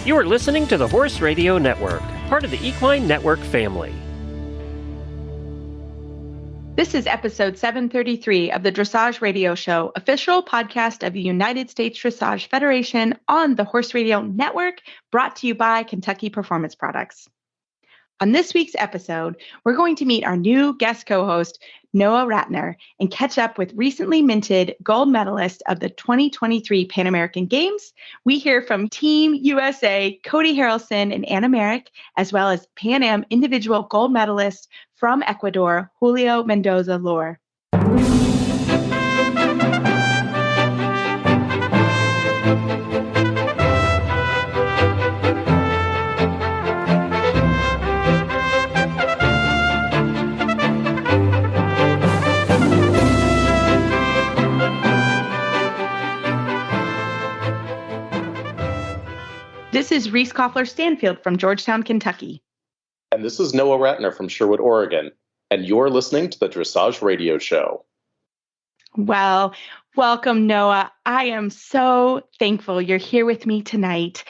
You are listening to the Horse Radio Network, part of the Equine Network family. This is episode 733 of the Dressage Radio Show, official podcast of the United States Dressage Federation on the Horse Radio Network, brought to you by Kentucky Performance Products. On this week's episode, we're going to meet our new guest co-host, Noah Rattner, and catch up with recently minted gold medalist of the 2023 Pan American Games. We hear from Team USA, Codi and Anna Marek, as well as Pan Am individual gold medalist from Ecuador, Julio Mendoza Loor. This is Reese Koffler-Stanfield from Georgetown, Kentucky. And this is Noah Rattner from Sherwood, Oregon. And you're listening to the Dressage Radio Show. Well, welcome, Noah. I am so thankful you're here with me tonight.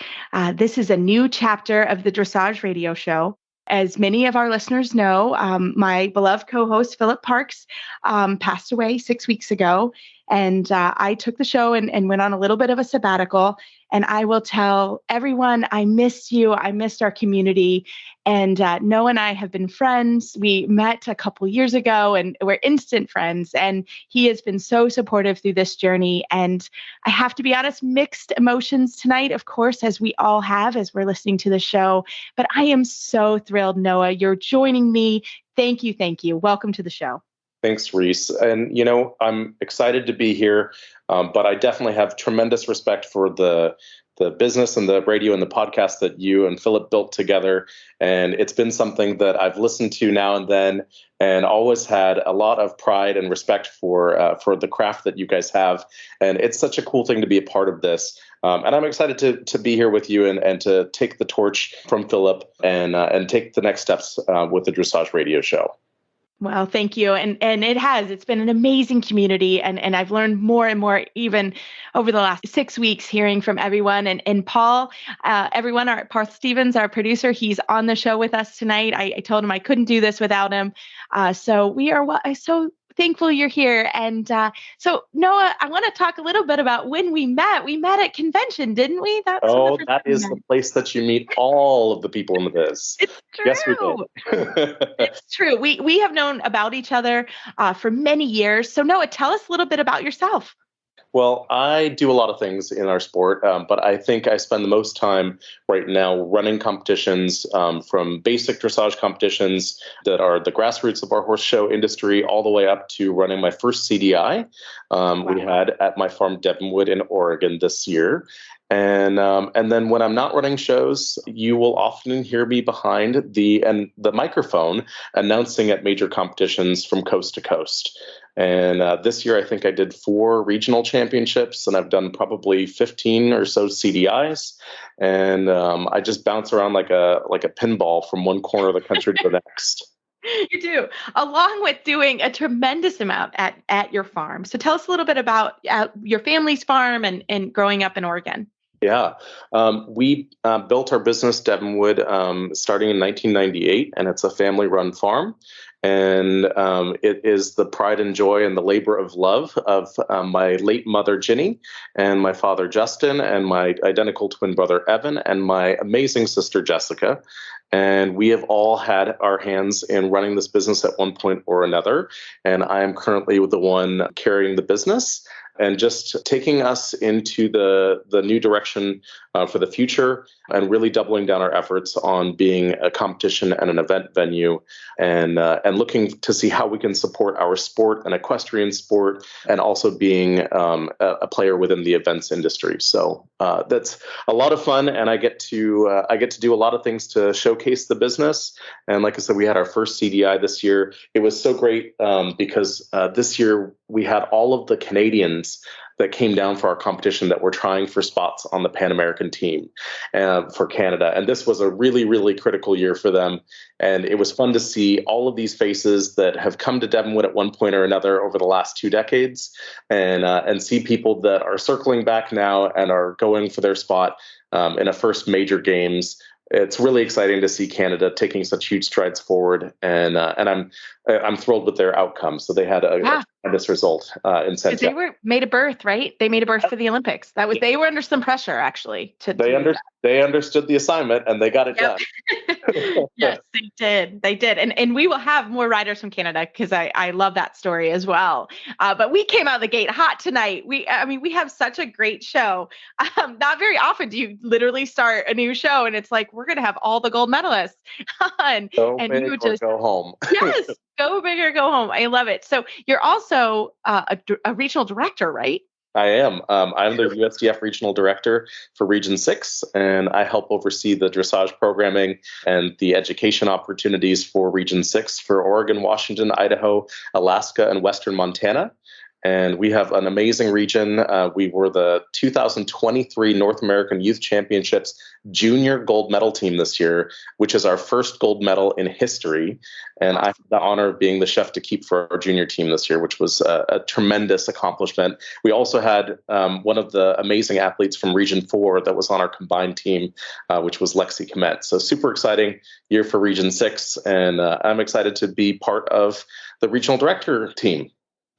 This is a new chapter of the Dressage Radio Show. As many of our listeners know, my beloved co-host, Philip Parks, passed away 6 weeks ago. And I took the show and went on a little bit of a sabbatical. And I will tell everyone, I missed you. I missed our community. And Noah and I have been friends. We met a couple years ago and we're instant friends. And he has been so supportive through this journey. And I have to be honest, mixed emotions tonight, of course, as we all have as we're listening to the show. But I am so thrilled, Noah. You're joining me. Thank you. Thank you. Welcome to the show. Thanks, Reese. And, I'm excited to be here, but I definitely have tremendous respect for the business and the radio and the podcast that you and Philip built together. And it's been something that I've listened to now and then and always had a lot of pride and respect for the craft that you guys have. And it's such a cool thing to be a part of this. And I'm excited to be here with you and to take the torch from Philip and take the next steps with the Dressage Radio Show. Well, thank you. And it's been an amazing community. And I've learned more and more even over the last 6 weeks hearing from everyone. And Paul, Paul Stevens, our producer, he's on the show with us tonight. I told him I couldn't do this without him. So we are so thankful you're here. And so, Noah, I want to talk a little bit about when we met. We met at convention, didn't we? That is the place that you meet all of the people in the biz. It's true. Yes, we did. It's true. We have known about each other for many years. So, Noah, tell us a little bit about yourself. Well, I do a lot of things in our sport, but I think I spend the most time right now running competitions, from basic dressage competitions that are the grassroots of our horse show industry, all the way up to running my first CDI we had at my farm Devonwood in Oregon this year. And then when I'm not running shows, you will often hear me behind the microphone announcing at major competitions from coast to coast. And this year, I think I did 4 regional championships, and I've done probably 15 or so CDIs. And I just bounce around like a pinball from one corner of the country to the next. You do, along with doing a tremendous amount at your farm. So tell us a little bit about your family's farm and growing up in Oregon. Yeah, we built our business, Devonwood, starting in 1998, and it's a family-run farm. And it is the pride and joy and the labor of love of my late mother, Ginny, and my father, Justin, and my identical twin brother, Evan, and my amazing sister, Jessica. And we have all had our hands in running this business at one point or another. And I am currently the one carrying the business and just taking us into the new direction for the future, and really doubling down our efforts on being a competition and an event venue, and looking to see how we can support our sport and equestrian sport, and also being a player within the events industry. So that's a lot of fun, and I get to do a lot of things to showcase the business. And like I said, we had our first CDI this year. It was so great because this year we had all of the Canadians that came down for our competition that were trying for spots on the Pan American team for Canada. And this was a really, really critical year for them. And it was fun to see all of these faces that have come to Devonwood at one point or another over the last 2 decades, and see people that are circling back now and are going for their spot. in a first major games. It's really exciting to see Canada taking such huge strides forward, and I'm thrilled with their outcome. So they had a tremendous result in Santiago. They made a berth, right? They made a berth for the Olympics. They were under some pressure, actually. They understood the assignment and they got it done. Yes, they did. They did. And we will have more riders from Canada because I love that story as well. But we came out of the gate hot tonight. We have such a great show. Not very often do you literally start a new show and it's like, we're going to have all the gold medalists on. Go big or go home. Yes, go big or go home. I love it. So you're also a regional director, right? I am. I'm the USDF Regional Director for Region 6, and I help oversee the dressage programming and the education opportunities for Region 6 for Oregon, Washington, Idaho, Alaska, and Western Montana. And we have an amazing region. We were the 2023 North American Youth Championships junior gold medal team this year, which is our first gold medal in history. And I have the honor of being the chef to keep for our junior team this year, which was a tremendous accomplishment. We also had one of the amazing athletes from Region 4 that was on our combined team, which was Lexi Komet. So super exciting year for Region 6. And I'm excited to be part of the regional director team.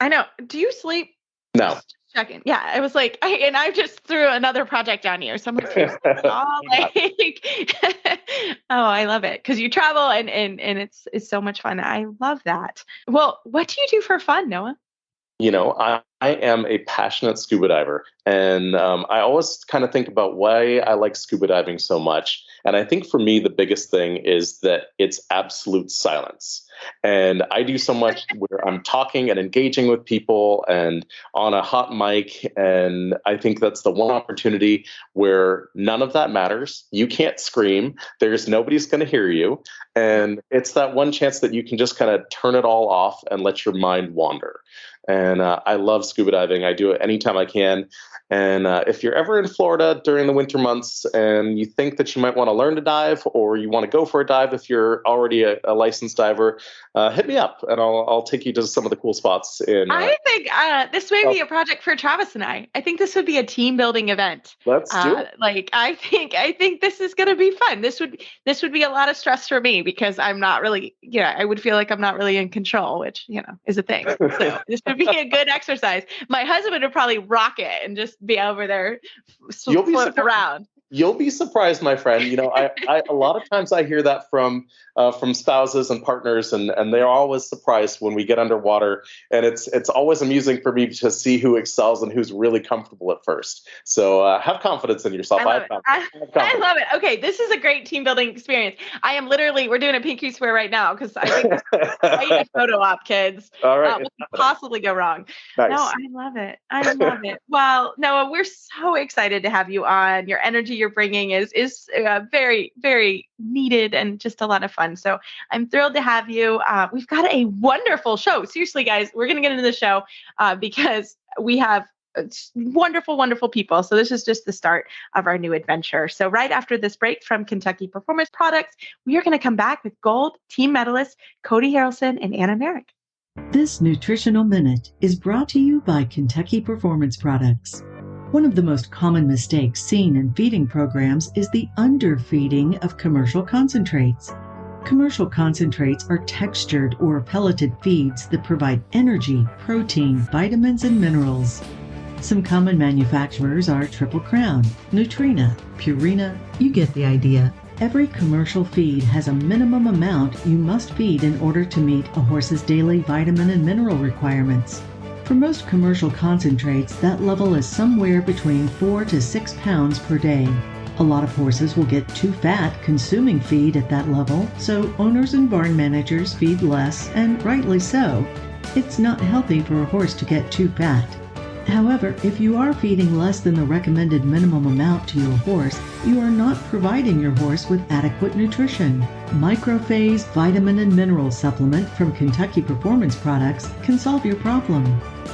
I know. Do you sleep? No. Just checking. Yeah, I was like, I just threw another project on you. Someone oh, I love it because you travel and it's so much fun. I love that. Well, what do you do for fun, Noah? You know, I am a passionate scuba diver, and I always kind of think about why I like scuba diving so much. And I think for me, the biggest thing is that it's absolute silence. And I do so much where I'm talking and engaging with people and on a hot mic. And I think that's the one opportunity where none of that matters. You can't scream. Nobody's going to hear you. And it's that one chance that you can just kind of turn it all off and let your mind wander. And I love scuba diving. I do it anytime I can. And if you're ever in Florida during the winter months and you think that you might want to learn to dive or you want to go for a dive if you're already a licensed diver, hit me up and I'll take you to some of the cool spots. I think this may be a project for Travis and I. I think this would be a team building event. Let's do it. I think this is going to be fun. This would be a lot of stress for me because I'm not really, I would feel like I'm not really in control, which, is a thing. So this would be a good exercise. My husband would probably rock it and just be over there floating around. You'll be surprised, my friend. I a lot of times I hear that from spouses and partners, and they're always surprised when we get underwater. And it's always amusing for me to see who excels and who's really comfortable at first. So have confidence in yourself. I love it. Okay, this is a great team building experience. We're doing a pinky swear right now because I think a photo op, kids. All right. What could possibly go wrong? Nice. No, I love it. I love it. Well, Noah, we're so excited to have you on. Your energy you're bringing is very, very needed and just a lot of fun. So I'm thrilled to have you. We've got a wonderful show. Seriously, guys, we're going to get into the show because we have wonderful, wonderful people. So this is just the start of our new adventure. So right after this break from Kentucky Performance Products, we are going to come back with gold team medalists Codi Harrelson and Anna Marek. This Nutritional Minute is brought to you by Kentucky Performance Products. One of the most common mistakes seen in feeding programs is the underfeeding of commercial concentrates. Commercial concentrates are textured or pelleted feeds that provide energy, protein, vitamins, and minerals. Some common manufacturers are Triple Crown, Nutrina, Purina. You get the idea. Every commercial feed has a minimum amount you must feed in order to meet a horse's daily vitamin and mineral requirements. For most commercial concentrates, that level is somewhere between 4 to 6 pounds per day. A lot of horses will get too fat consuming feed at that level, so owners and barn managers feed less, and rightly so. It's not healthy for a horse to get too fat. However, if you are feeding less than the recommended minimum amount to your horse, you are not providing your horse with adequate nutrition. Microphase Vitamin and Mineral Supplement from Kentucky Performance Products can solve your problem.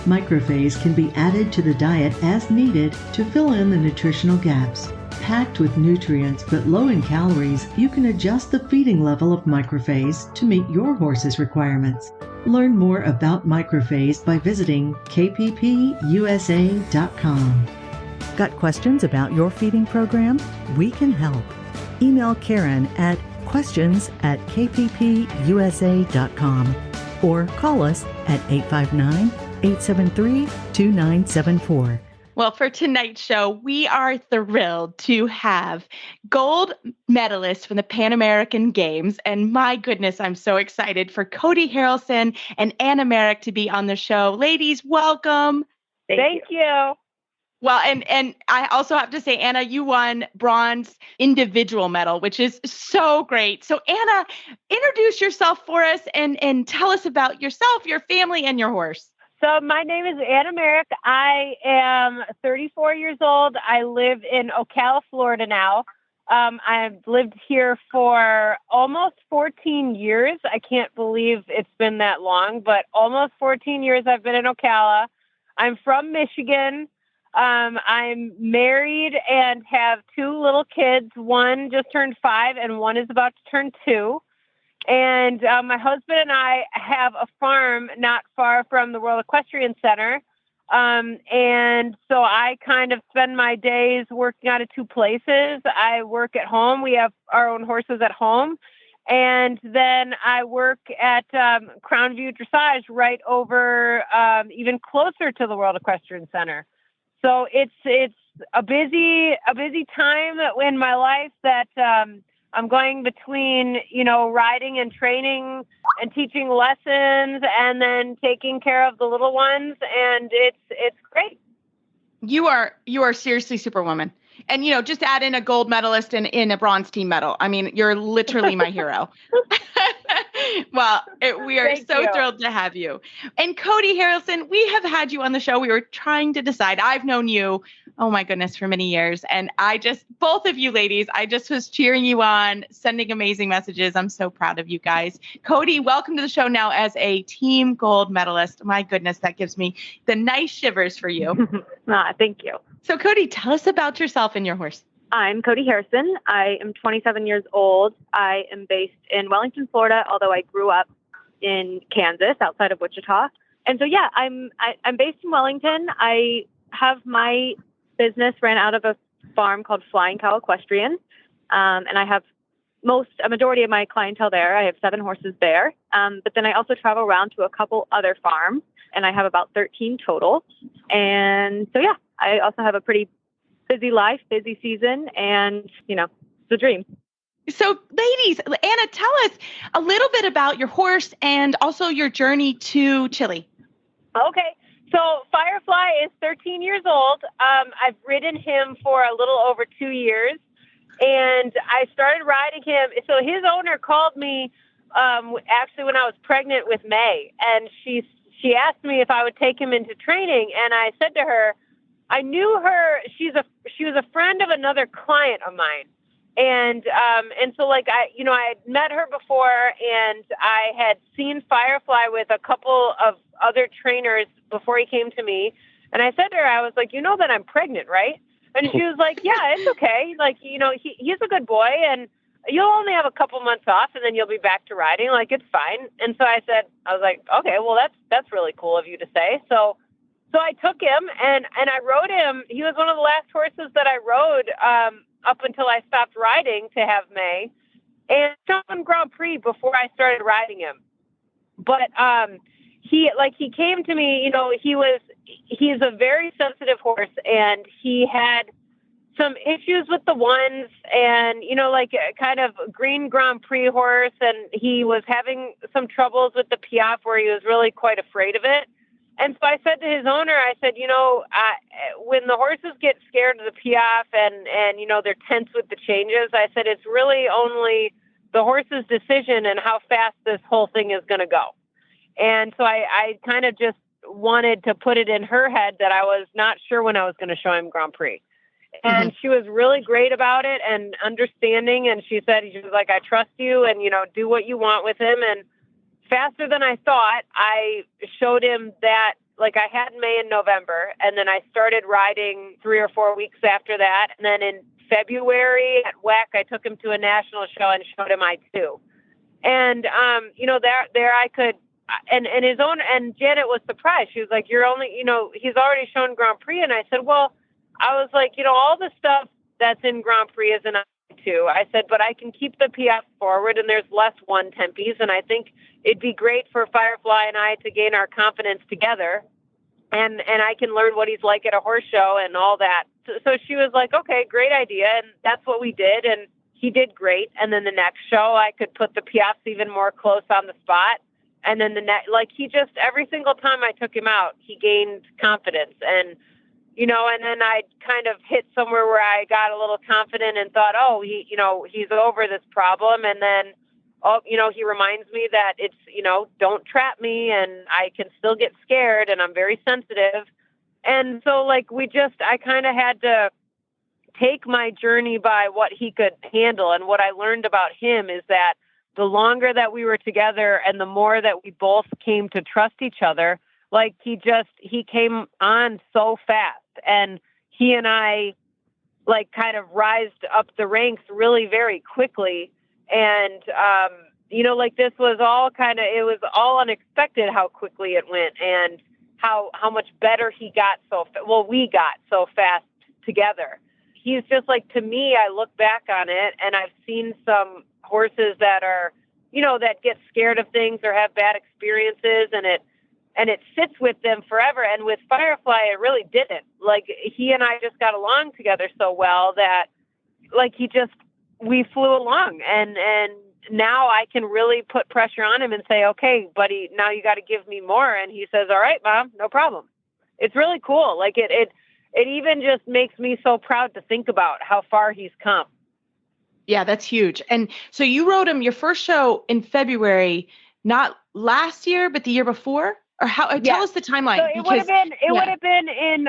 Microphase can be added to the diet as needed to fill in the nutritional gaps. Packed with nutrients but low in calories, you can adjust the feeding level of Microphase to meet your horse's requirements. Learn more about Microphase by visiting kppusa.com. Got questions about your feeding program? We can help. Email Karen at questions@kppusa.com or call us at 859-873-2974. Well, for tonight's show, we are thrilled to have gold medalists from the Pan American Games. And my goodness, I'm so excited for Codi Harrelson and Anna Marek to be on the show. Ladies, welcome. Thank you. Well, and I also have to say, Anna, you won bronze individual medal, which is so great. So Anna, introduce yourself for us and tell us about yourself, your family, and your horse. So my name is Anna Marek. I am 34 years old. I live in Ocala, Florida now. I've lived here for almost 14 years. I can't believe it's been that long, but almost 14 years I've been in Ocala. I'm from Michigan. I'm married and have two little kids. One just turned 5 and one is about to turn 2. And my husband and I have a farm not far from the World Equestrian Center. And so I kind of spend my days working out of two places. I work at home. We have our own horses at home. And then I work at Crown View Dressage right over even closer to the World Equestrian Center. So it's a busy time in my life that I'm going between, riding and training and teaching lessons and then taking care of the little ones. And it's great. You are seriously Superwoman. And, just add in a gold medalist and in a bronze team medal. I mean, you're literally my hero. Well, we are thrilled to have you. And Codi Harrelson, we have had you on the show. We were trying to decide. I've known you, oh my goodness, for many years. And both of you ladies, I just was cheering you on, sending amazing messages. I'm so proud of you guys. Codi, welcome to the show now as a team gold medalist. My goodness, that gives me the nice shivers for you. Thank you. So Codi, tell us about yourself and your horse. I'm Codi Harrelson. I am 27 years old. I am based in Wellington, Florida, although I grew up in Kansas, outside of Wichita. And so, yeah, I'm based in Wellington. I have my business ran out of a farm called Flying Cow Equestrian, and I have a majority of my clientele there. I have 7 horses there, but then I also travel around to a couple other farms, and I have about 13 total. And so, yeah, I also have a pretty busy life, busy season, and, it's a dream. So, ladies, Anna, tell us a little bit about your horse and also your journey to Chile. Okay. So Firefly is 13 years old. I've ridden him for a little over 2 years, and I started riding him. So his owner called me actually when I was pregnant with May, and she asked me if I would take him into training, and I said to her, I knew her. She was a friend of another client of mine. And so I had met her before, and I had seen Firefly with a couple of other trainers before he came to me. And I said to her, I was like, that I'm pregnant, right? And she was like, yeah, it's okay. He's a good boy, and you'll only have a couple months off, and then you'll be back to riding. It's fine. And so I was like, okay, well, that's really cool of you to say. So I took him and I rode him. He was one of the last horses that I rode up until I stopped riding to have May, and won Grand Prix before I started riding him. But he came to me. He's a very sensitive horse, and he had some issues with the ones, and kind of green Grand Prix horse, and he was having some troubles with the piaffe where he was really quite afraid of it. And so I said to his owner, I said, when the horses get scared of the piaffe and they're tense with the changes, I said, it's really only the horse's decision and how fast this whole thing is going to go. And so I kind of just wanted to put it in her head that I was not sure when I was going to show him Grand Prix. And she was really great about it and understanding. And she was like, I trust you, and, do what you want with him. And faster than I thought, I showed him that, I had May in November, and then I started riding 3 or 4 weeks after that. And then in February at WEC, I took him to a national show and showed him I2. And, there I could, and his own, and Janet was surprised. She was like, you're only, he's already shown Grand Prix. And I said, well, I was like, all the stuff that's in Grand Prix is an I2. I said, but I can keep the PF forward and there's less 110s. And I think it'd be great for Firefly and I to gain our confidence together. And I can learn what he's like at a horse show and all that. So she was like, okay, great idea. And that's what we did. And he did great. And then the next show, I could put the PFs even more close on the spot. And then he just, every single time I took him out, he gained confidence. And, and then I kind of hit somewhere where I got a little confident and thought, oh, he's over this problem. And then, he reminds me that it's, don't trap me and I can still get scared and I'm very sensitive. And so I kind of had to take my journey by what he could handle. And what I learned about him is that the longer that we were together and the more that we both came to trust each other, he came on so fast, and he and I kind of rised up the ranks really very quickly. And, this was all it was all unexpected how quickly it went and how much better he got we got so fast together. He's just to me, I look back on it and I've seen some horses that are, that get scared of things or have bad experiences and it sits with them forever. And with Firefly, it really didn't. He and I just got along together so well that we flew along and now I can really put pressure on him and say, okay, buddy, now you got to give me more. And he says, all right, Mom, no problem. It's really cool. It even just makes me so proud to think about how far he's come. Yeah, that's huge. And so you rode him your first show in February, not last year, but the year before? Or how? Yeah. Tell us the timeline. So it would have been in,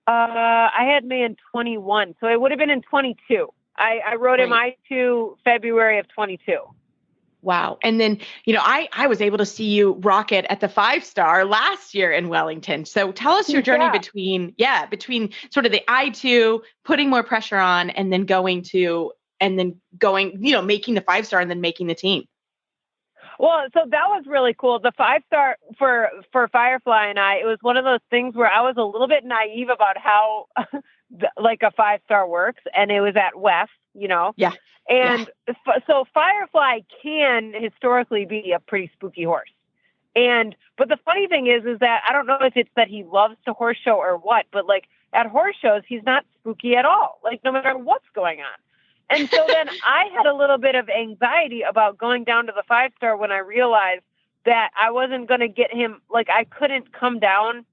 I had me in 21. So it would have been in 22. I rode him I2 February of 22. Wow. And then, I was able to see you rock it at the 5-star last year in Wellington. So tell us your journey between sort of the I2, putting more pressure on, and then going, making the 5-star and then making the team. Well, so that was really cool. The 5-star for Firefly and I, it was one of those things where I was a little bit naive about how a 5-star works. And it was at West, Yeah. And so Firefly can historically be a pretty spooky horse. But the funny thing is that I don't know if it's that he loves to horse show or what, but at horse shows, he's not spooky at all, no matter what's going on. And so then I had a little bit of anxiety about going down to the 5-star when I realized that I wasn't going to get him, I couldn't come down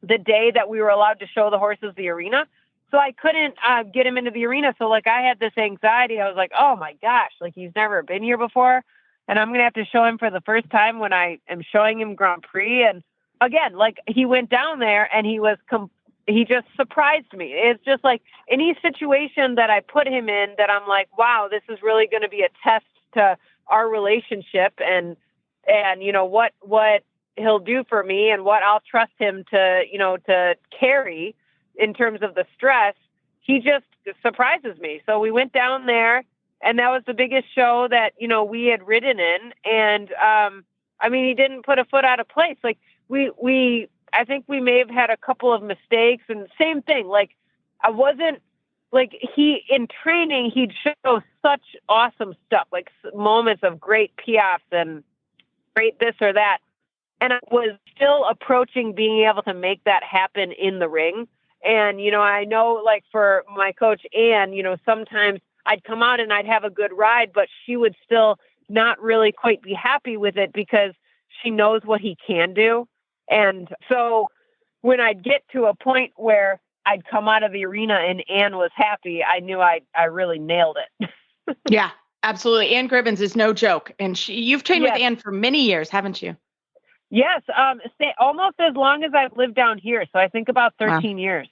the day that we were allowed to show the horses the arena. So I couldn't get him into the arena. So I had this anxiety. I was like, oh my gosh, he's never been here before. And I'm going to have to show him for the first time when I am showing him Grand Prix. And again, he went down there and he just surprised me. It's just any situation that I put him in that I'm like, wow, this is really going to be a test to our relationship and what he'll do for me and what I'll trust him to carry in terms of the stress. He just surprises me. So we went down there and that was the biggest show that, we had ridden in. And, he didn't put a foot out of place. I think we may have had a couple of mistakes and same thing. I wasn't in training, he'd show such awesome stuff, moments of great PFs and great this or that. And I was still approaching being able to make that happen in the ring. And, I know for my coach, Ann, sometimes I'd come out and I'd have a good ride, but she would still not really quite be happy with it because she knows what he can do. And so when I'd get to a point where I'd come out of the arena and Ann was happy, I knew I really nailed it. Yeah, absolutely. Ann Gribbins is no joke. And you've trained with Ann for many years, haven't you? Yes. Almost as long as I've lived down here. So I think about 13 years.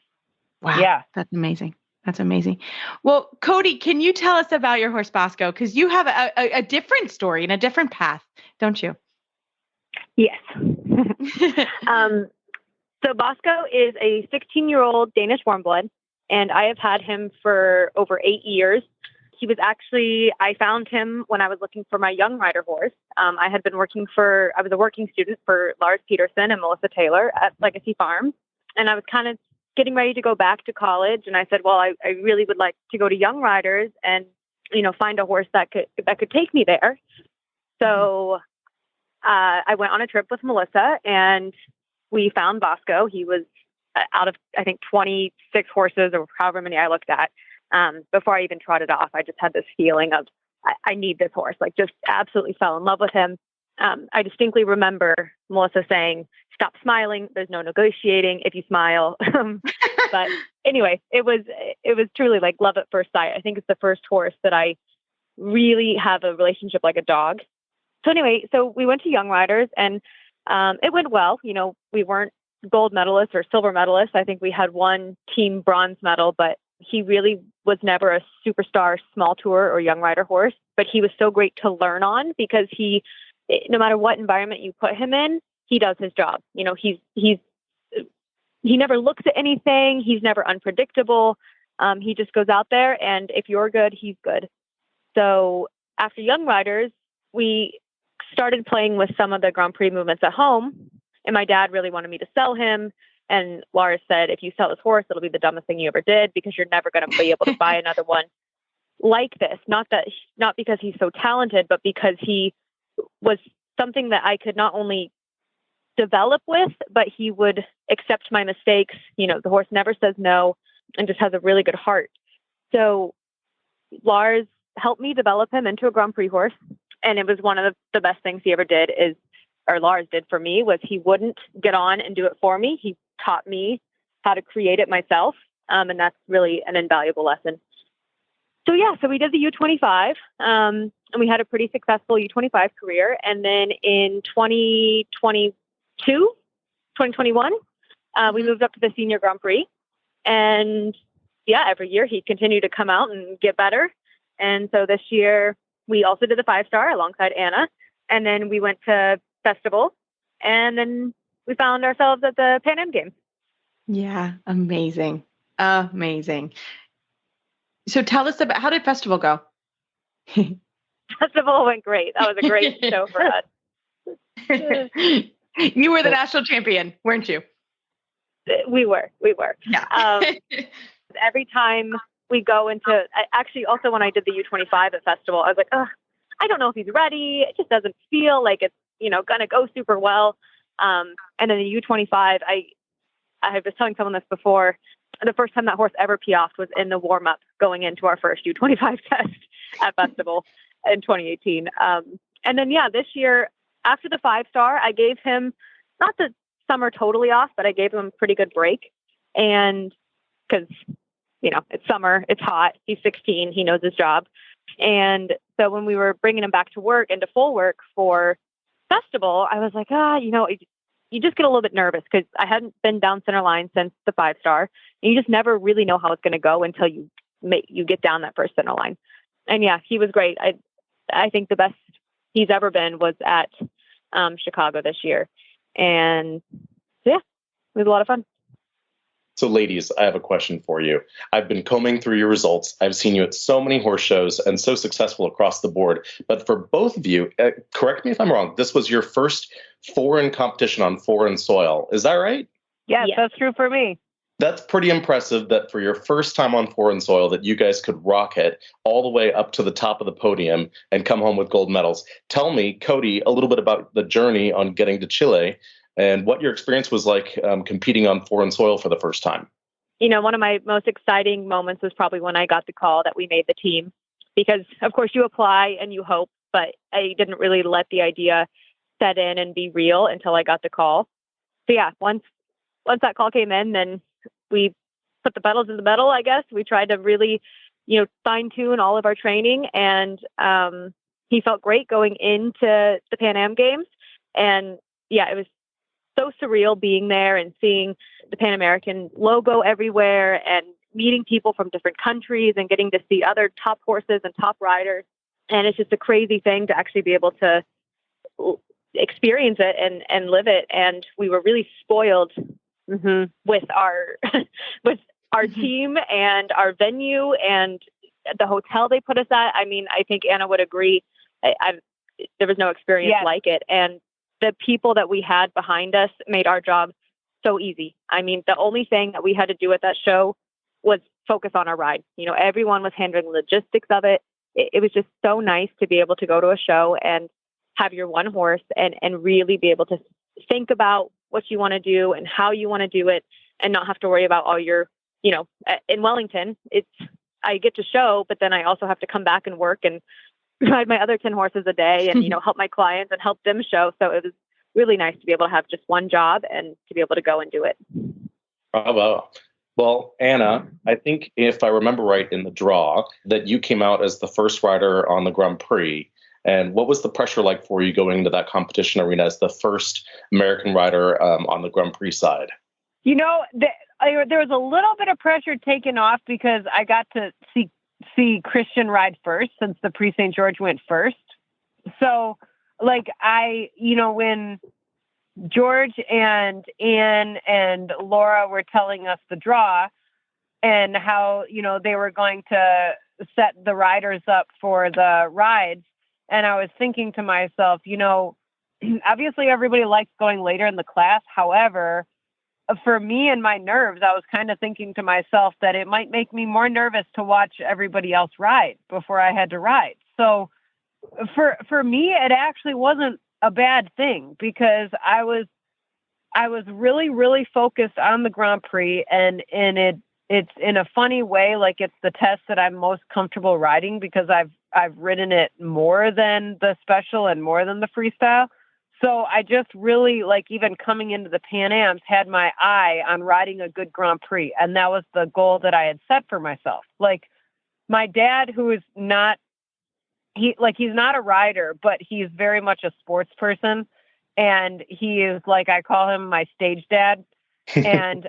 Wow. Yeah. That's amazing. That's amazing. Well, Codi, can you tell us about your horse Bosco? Because you have a different story and a different path, don't you? Yes. So Bosco is a 16-year-old Danish warmblood, and I have had him for over 8 years. I found him when I was looking for my young rider horse. I was a working student for Lars Peterson and Melissa Taylor at Legacy Farms. And I was kind of getting ready to go back to college, and I said, well, I really would like to go to Young Riders and, find a horse that could take me there. So I went on a trip with Melissa, and we found Bosco. He was out of, I think, 26 horses or however many I looked at. Before I even trotted off, I just had this feeling of, I need this horse, like just absolutely fell in love with him. I distinctly remember Melissa saying, stop smiling. There's no negotiating if you smile. But anyway, it was truly like love at first sight. I think it's the first horse that I really have a relationship like a dog. So anyway, so we went to Young Riders, and it went well. We weren't gold medalists or silver medalists. I think we had one team bronze medal, but he really was never a superstar small tour or young rider horse. But he was so great to learn on, because no matter what environment you put him in, he does his job. He never looks at anything. He's never unpredictable. He just goes out there, and if you're good, he's good. So after Young Riders, we started playing with some of the Grand Prix movements at home, and my dad really wanted me to sell him. And Laura said, if you sell this horse, it'll be the dumbest thing you ever did, because you're never going to be able to buy another one like this. Not because he's so talented, but because he was something that I could not only develop with, but he would accept my mistakes. The horse never says no and just has a really good heart. So Lars helped me develop him into a Grand Prix horse. And it was one of the best things he ever did Lars did for me, was he wouldn't get on and do it for me. He taught me how to create it myself. And that's really an invaluable lesson. So we did the U25, and we had a pretty successful U25 career. And then in 2021, we moved up to the Senior Grand Prix. And every year he continued to come out and get better. And so this year we also did the 5-star alongside Anna. And then we went to Festival, and then we found ourselves at the Pan Am Games. Yeah. Amazing. Amazing. So tell us about, how did Festival go? Festival went great. That was a great show for us. You were the national champion, weren't you? We were. Yeah. Every time we go into, actually also when I did the U25 at Festival, I was like, I don't know if he's ready. It just doesn't feel like it's, going to go super well. And then the U25, I was telling someone this before, the first time that horse ever piafed was in the warm-up going into our first U25 test at Festival in 2018. And then, this year, after the 5-star, I gave him, not the summer totally off, but I gave him a pretty good break. And because, it's summer, it's hot, he's 16, he knows his job. And so when we were bringing him back to work, into full work for Festival, I was like, you just get a little bit nervous, because I hadn't been down center line since the 5-star. And you just never really know how it's going to go until you get down that first center line. And he was great. I think the best he's ever been was at Chicago this year. And it was a lot of fun. So ladies, I have a question for you. I've been combing through your results. I've seen you at so many horse shows and so successful across the board. But for both of you, correct me if I'm wrong, this was your first foreign competition on foreign soil. Is that right? Yes, that's true for me. That's pretty impressive that for your first time on foreign soil that you guys could rock it all the way up to the top of the podium and come home with gold medals. Tell me, Codi, a little bit about the journey on getting to Chile and what your experience was like competing on foreign soil for the first time. One of my most exciting moments was probably when I got the call that we made the team, because of course you apply and you hope, but I didn't really let the idea set in and be real until I got the call. So once that call came in, then we put the pedals to the metal, I guess. We tried to really, fine tune all of our training, and he felt great going into the Pan Am Games. And it was so surreal being there and seeing the Pan American logo everywhere and meeting people from different countries and getting to see other top horses and top riders. And it's just a crazy thing to actually be able to experience it and live it. And we were really spoiled with our team and our venue and the hotel they put us at. I mean, I think Anna would agree. There was no experience like it. And the people that we had behind us made our job so easy. I mean, the only thing that we had to do at that show was focus on our ride. You know, everyone was handling the logistics of it. It was just so nice to be able to go to a show and have your one horse and really be able to think about what you want to do and how you want to do it and not have to worry about all your, you know, in Wellington, I get to show, but then I also have to come back and work and ride my other 10 horses a day and, you know, help my clients and help them show. So it was really nice to be able to have just one job and to be able to go and do it. Bravo. Well, Anna, I think if I remember right in the draw, that you came out as the first rider on the Grand Prix. And what was the pressure like for you going into that competition arena as the first American rider on the Grand Prix side? You know, there was a little bit of pressure taken off because I got to see Christian ride first since the Prix St. George went first. So, like, when George and Anne and Laura were telling us the draw and how, you know, they were going to set the riders up for the rides. And I was thinking to myself, you know, obviously everybody likes going later in the class. However, for me and my nerves, I was kind of thinking to myself that it might make me more nervous to watch everybody else ride before I had to ride. So for me, it actually wasn't a bad thing because I was really, really focused on the Grand Prix and it's in a funny way, like it's the test that I'm most comfortable riding because I've ridden it more than the special and more than the freestyle. So I just really, like, even coming into the Pan Ams, had my eye on riding a good Grand Prix. And that was the goal that I had set for myself. Like, my dad, who is not, he's not a rider, but he's very much a sports person. And he is, like, I call him my stage dad. And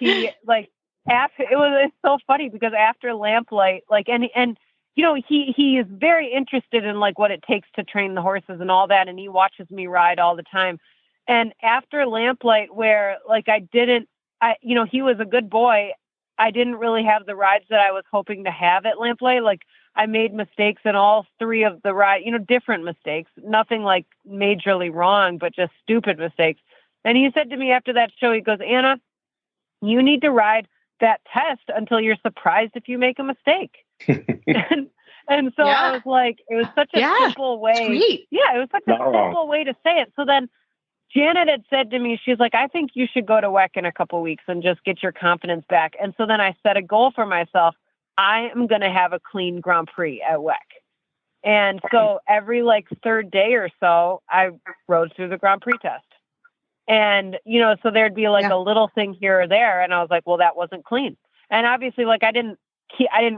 he, like, it's so funny because after Lamplight, like, and you know, he is very interested in, like, what it takes to train the horses and all that. And he watches me ride all the time. And after Lamplight, where, like, he was a good boy. I didn't really have the rides that I was hoping to have at Lamplight. Like, I made mistakes in all three of the rides, you know, different mistakes, nothing like majorly wrong, but just stupid mistakes. And he said to me after that show, he goes, Anna, you need to ride that test until you're surprised if you make a mistake. and so I was like, it was such a simple way. Sweet. Yeah, it was such a simple way to say it. So then Janet had said to me, she's like, I think you should go to WEC in a couple of weeks and just get your confidence back. And so then I set a goal for myself. I am going to have a clean Grand Prix at WEC. And so every, like, third day or so, I rode through the Grand Prix test. And, you know, so there'd be like a little thing here or there. And I was like, well, that wasn't clean. And obviously, like, I didn't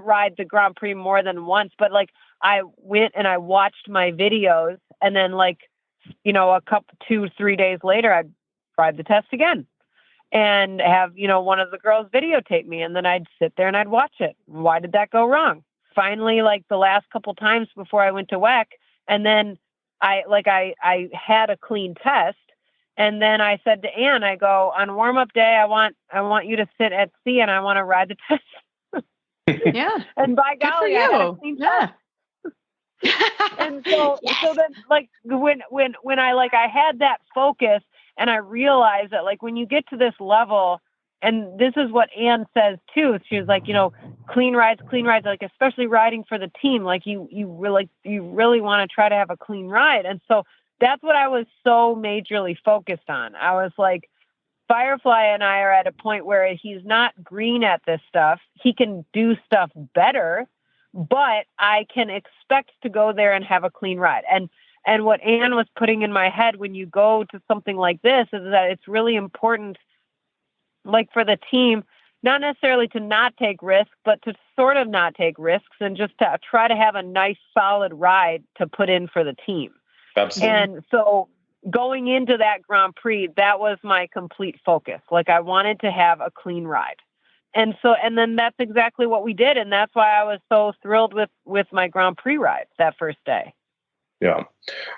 ride the Grand Prix more than once, but, like, I went and I watched my videos and then, like, you know, 2-3 days later, I'd ride the test again and have, you know, one of the girls videotape me. And then I'd sit there and I'd watch it. Why did that go wrong? Finally, like, the last couple times before I went to WEC, and then I had a clean test. And then I said to Anne, I go, on warm-up day, I want you to sit at C and I want to ride the test. Yeah. And by golly, I had a clean test. And so then, like, when I had that focus and I realized that, like, when you get to this level, and this is what Anne says too, she was like, you know, clean rides, like, especially riding for the team, like, you really want to try to have a clean ride. And so that's what I was so majorly focused on. I was like, Firefly and I are at a point where he's not green at this stuff. He can do stuff better, but I can expect to go there and have a clean ride. And what Anne was putting in my head when you go to something like this is that it's really important, like, for the team, not necessarily to not take risks, but to sort of not take risks and just to try to have a nice, solid ride to put in for the team. Absolutely. And so going into that Grand Prix, that was my complete focus. Like, I wanted to have a clean ride. And then that's exactly what we did. And that's why I was so thrilled with my Grand Prix ride that first day. Yeah.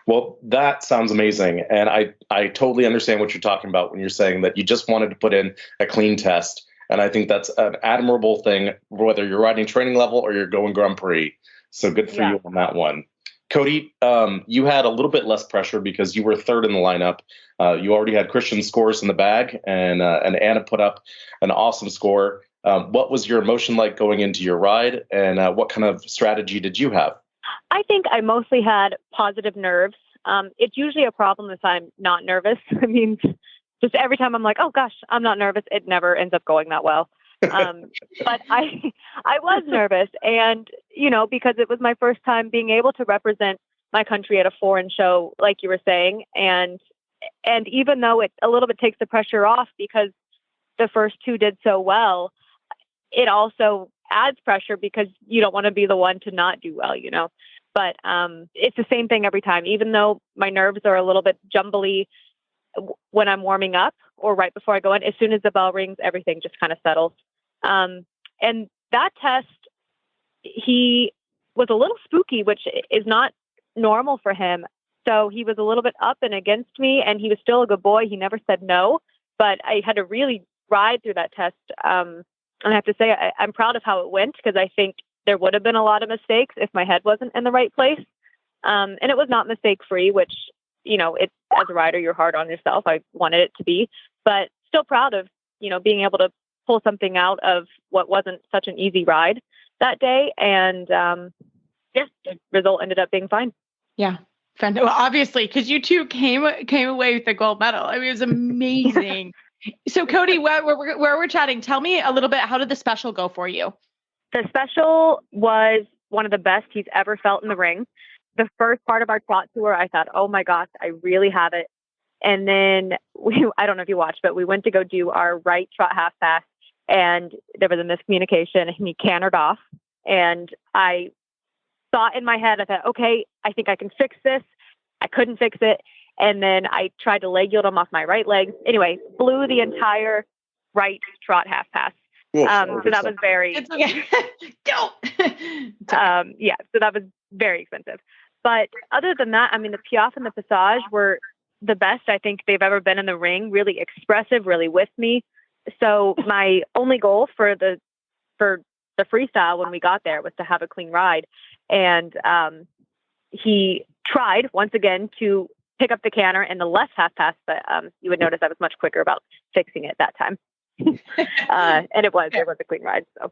Well, that sounds amazing. And I totally understand what you're talking about when you're saying that you just wanted to put in a clean test. And I think that's an admirable thing, whether you're riding training level or you're going Grand Prix. So good for you on that one. Codi, you had a little bit less pressure because you were third in the lineup. You already had Christian scores in the bag, and Anna put up an awesome score. What was your emotion like going into your ride, and what kind of strategy did you have? I think I mostly had positive nerves. It's usually a problem if I'm not nervous. I mean, just every time I'm like, oh gosh, I'm not nervous, it never ends up going that well. But I was nervous, and because it was my first time being able to represent my country at a foreign show, like you were saying, and even though it a little bit takes the pressure off because the first two did so well, it also adds pressure because you don't want to be the one to not do well, But it's the same thing every time, even though my nerves are a little bit jumbly when I'm warming up or right before I go in. As soon as the bell rings, everything just kind of settles. And that test, he was a little spooky, which is not normal for him. So he was a little bit up and against me, and he was still a good boy. He never said no, but I had to really ride through that test. And I have to say, I'm proud of how it went, because I think there would have been a lot of mistakes if my head wasn't in the right place. And it was not mistake free, which, it's, as a rider, you're hard on yourself. I wanted it to be, but still proud of, being able to pull something out of what wasn't such an easy ride that day. And the result ended up being fine. Yeah. Well, obviously, because you two came away with the gold medal. I mean, it was amazing. So Codi, where we're chatting, tell me a little bit, how did the special go for you? The special was one of the best he's ever felt in the ring. The first part of our trot tour, I thought, oh my gosh, I really have it. And then I don't know if you watched, but we went to go do our right trot half pass, and there was a miscommunication, and he cantered off. And I thought in my head, I thought, okay, I think I can fix this. I couldn't fix it. And then I tried to leg yield him off my right leg. Anyway, blew the entire right trot half pass. So that was very, Don't. So that was very expensive. But other than that, I mean, the piaffe and the passage were the best I think they've ever been in the ring. Really expressive, really with me. So my only goal for the freestyle when we got there was to have a clean ride. And he tried once again to pick up the canter in the left half pass, but you would notice I was much quicker about fixing it that time. And it was a clean ride. So.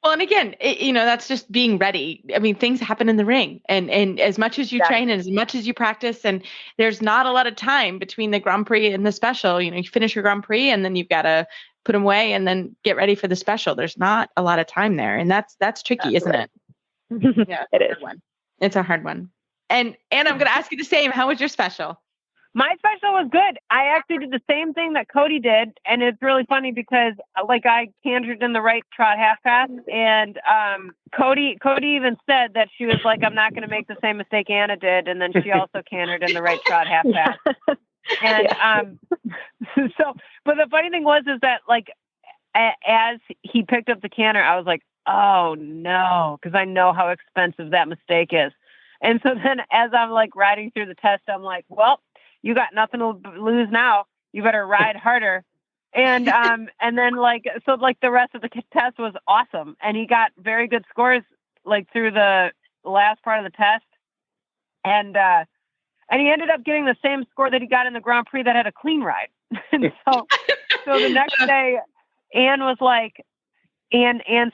Well, and again, that's just being ready. I mean, things happen in the ring, and as much as you train and as much as you practice, and there's not a lot of time between the Grand Prix and the special. You finish your Grand Prix, and then you've got to put them away and then get ready for the special. There's not a lot of time there, and that's tricky, isn't it? Yeah, it is. It's a hard one. And I'm going to ask you the same. How was your special? My special was good. I actually did the same thing that Codi did, and it's really funny because, I cantered in the right trot half pass, and Codi even said that she was like, "I'm not going to make the same mistake Anna did," and then she also cantered in the right trot half pass. And but the funny thing was that as he picked up the canter, I was like, "Oh no," because I know how expensive that mistake is. And so then, as I'm riding through the test, I'm like, "Well, you got nothing to lose now. You better ride harder." And and then the rest of the test was awesome, and he got very good scores through the last part of the test, and he ended up getting the same score that he got in the Grand Prix that had a clean ride. And so the next day, Ann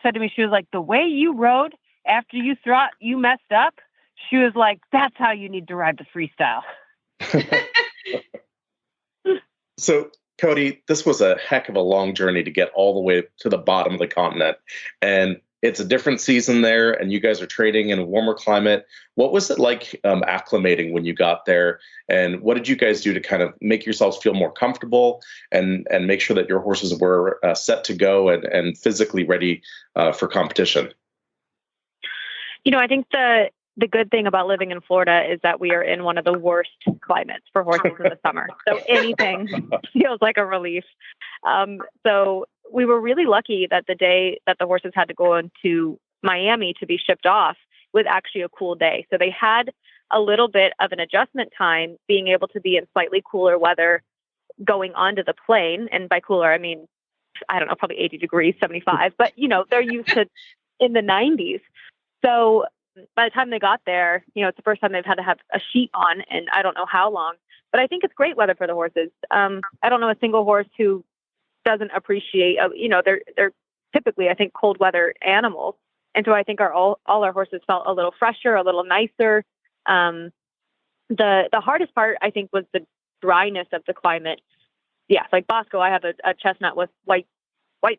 said to me, she was like, "The way you rode after you messed up," she was like, "That's how you need to ride the freestyle." So, Codi, this was a heck of a long journey to get all the way to the bottom of the continent. And it's a different season there, and you guys are training in a warmer climate. What was it like acclimating when you got there? And what did you guys do to kind of make yourselves feel more comfortable and make sure that your horses were set to go and physically ready for competition? I think the good thing about living in Florida is that we are in one of the worst climates for horses in the summer. So anything feels like a relief. So we were really lucky that the day that the horses had to go into Miami to be shipped off was actually a cool day. So they had a little bit of an adjustment time being able to be in slightly cooler weather going onto the plane. And by cooler, I mean, I don't know, probably 80 degrees, 75, but they're used to in the 90s. So by the time they got there, it's the first time they've had to have a sheet on, and I don't know how long. But I think it's great weather for the horses. I don't know a single horse who doesn't appreciate. They're typically, I think, cold weather animals, and so I think all our horses felt a little fresher, a little nicer. The hardest part, I think, was the dryness of the climate. Yeah, like Bosco, I have a chestnut with white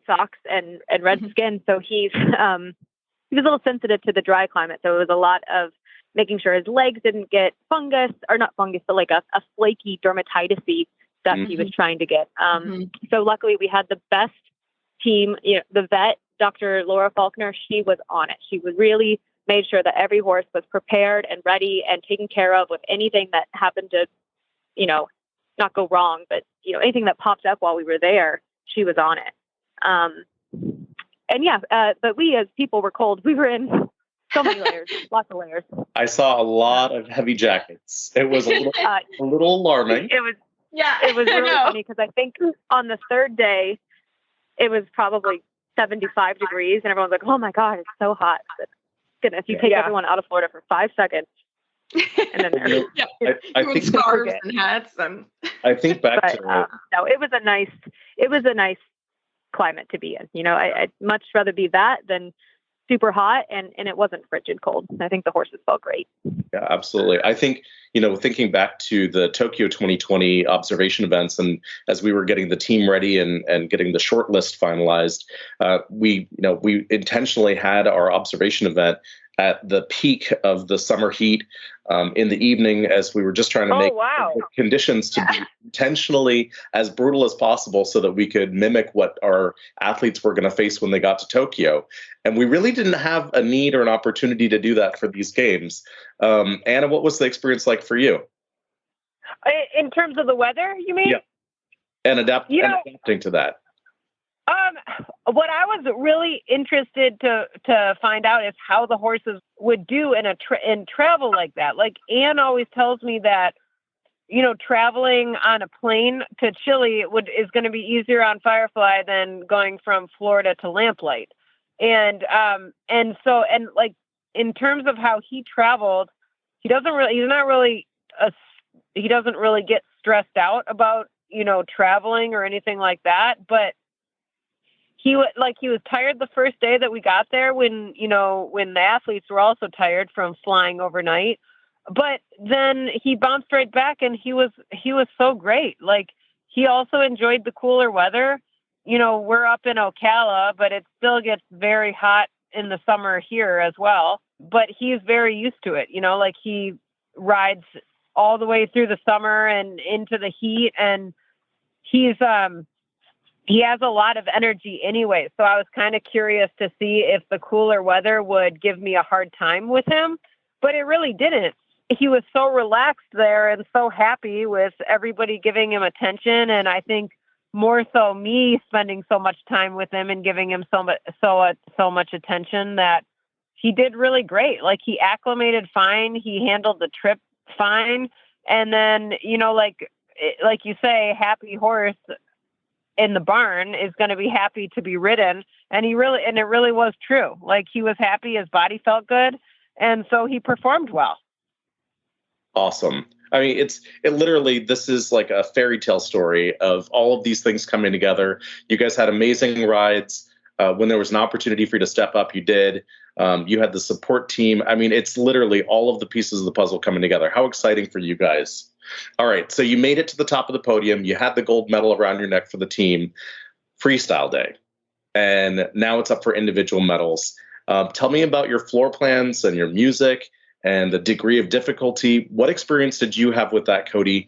socks and red skin, so he was a little sensitive to the dry climate. So it was a lot of making sure his legs didn't get fungus, or not fungus, but like a flaky dermatitis-y stuff he was trying to get. So luckily we had the best team. The vet, Dr. Laura Faulkner, she was on it. She was really made sure that every horse was prepared and ready and taken care of with anything that happened to, not go wrong, but, anything that popped up while we were there, she was on it. But we as people were cold. We were in so many layers, lots of layers. I saw a lot of heavy jackets. It was a little alarming. It was really funny because I think on the third day, it was probably 75 degrees, and everyone's like, "Oh my God, it's so hot." But goodness, you take everyone out of Florida for 5 seconds, and then they're I think scarves and hats, and I think back to no, it was a nice climate to be in. I'd much rather be that than super hot, and it wasn't frigid cold. I think the horses felt great. Yeah, absolutely. I think, thinking back to the Tokyo 2020 observation events, and as we were getting the team ready and getting the short list finalized, we intentionally had our observation event at the peak of the summer heat in the evening, as we were just trying to make the conditions to be intentionally as brutal as possible so that we could mimic what our athletes were going to face when they got to Tokyo. And we really didn't have a need or an opportunity to do that for these games. Anna, what was the experience like for you? In terms of the weather, you mean? Yeah. And adapting to that. What I was really interested to find out is how the horses would do in travel like that. Like Anne always tells me that, traveling on a plane to Chile is going to be easier on Firefly than going from Florida to Lamplight. And like in terms of how he traveled, he doesn't really get stressed out about, traveling or anything like that. But he was tired the first day that we got there when the athletes were also tired from flying overnight. But then he bounced right back, and he was so great. Like, he also enjoyed the cooler weather. We're up in Ocala, but it still gets very hot in the summer here as well. But he's very used to it. Like, he rides all the way through the summer and into the heat, and he has a lot of energy anyway. So I was kind of curious to see if the cooler weather would give me a hard time with him, but it really didn't. He was so relaxed there and so happy with everybody giving him attention. And I think more so me spending so much time with him and giving him so much attention that he did really great. Like, he acclimated fine. He handled the trip fine. And then, like you say, happy horse in the barn is going to be happy to be ridden. And it really was true. Like, he was happy. His body felt good. And so he performed well. Awesome. I mean, it literally, this is like a fairy tale story of all of these things coming together. You guys had amazing rides. When there was an opportunity for you to step up, you did. You had the support team. I mean, it's literally all of the pieces of the puzzle coming together. How exciting for you guys. All right. So you made it to the top of the podium. You had the gold medal around your neck for the team. Freestyle day. And now it's up for individual medals. Tell me about your floor plans and your music and the degree of difficulty. What experience did you have with that, Codi?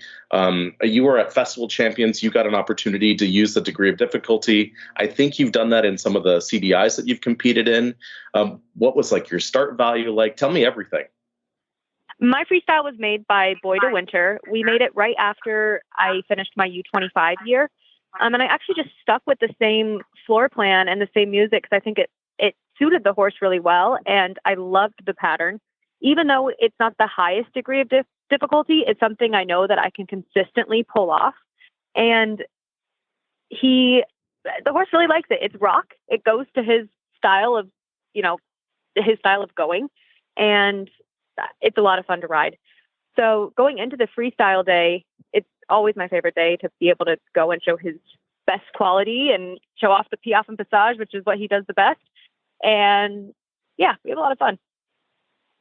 You were at Festival Champions. You got an opportunity to use the degree of difficulty. I think you've done that in some of the CDIs that you've competed in. What was like your start value like? Tell me everything. My freestyle was made by Boy de Winter. We made it right after I finished my U25 year. And I actually just stuck with the same floor plan and the same music because I think it suited the horse really well. And I loved the pattern. Even though it's not the highest degree of difficulty, it's something I know that I can consistently pull off. And the horse really likes it. It's rock. It goes to his style of, his style of going. and it's a lot of fun to ride. So going into the freestyle day, it's always my favorite day to be able to go and show his best quality and show off the piaffe and passage, which is what he does the best. And yeah, we have a lot of fun.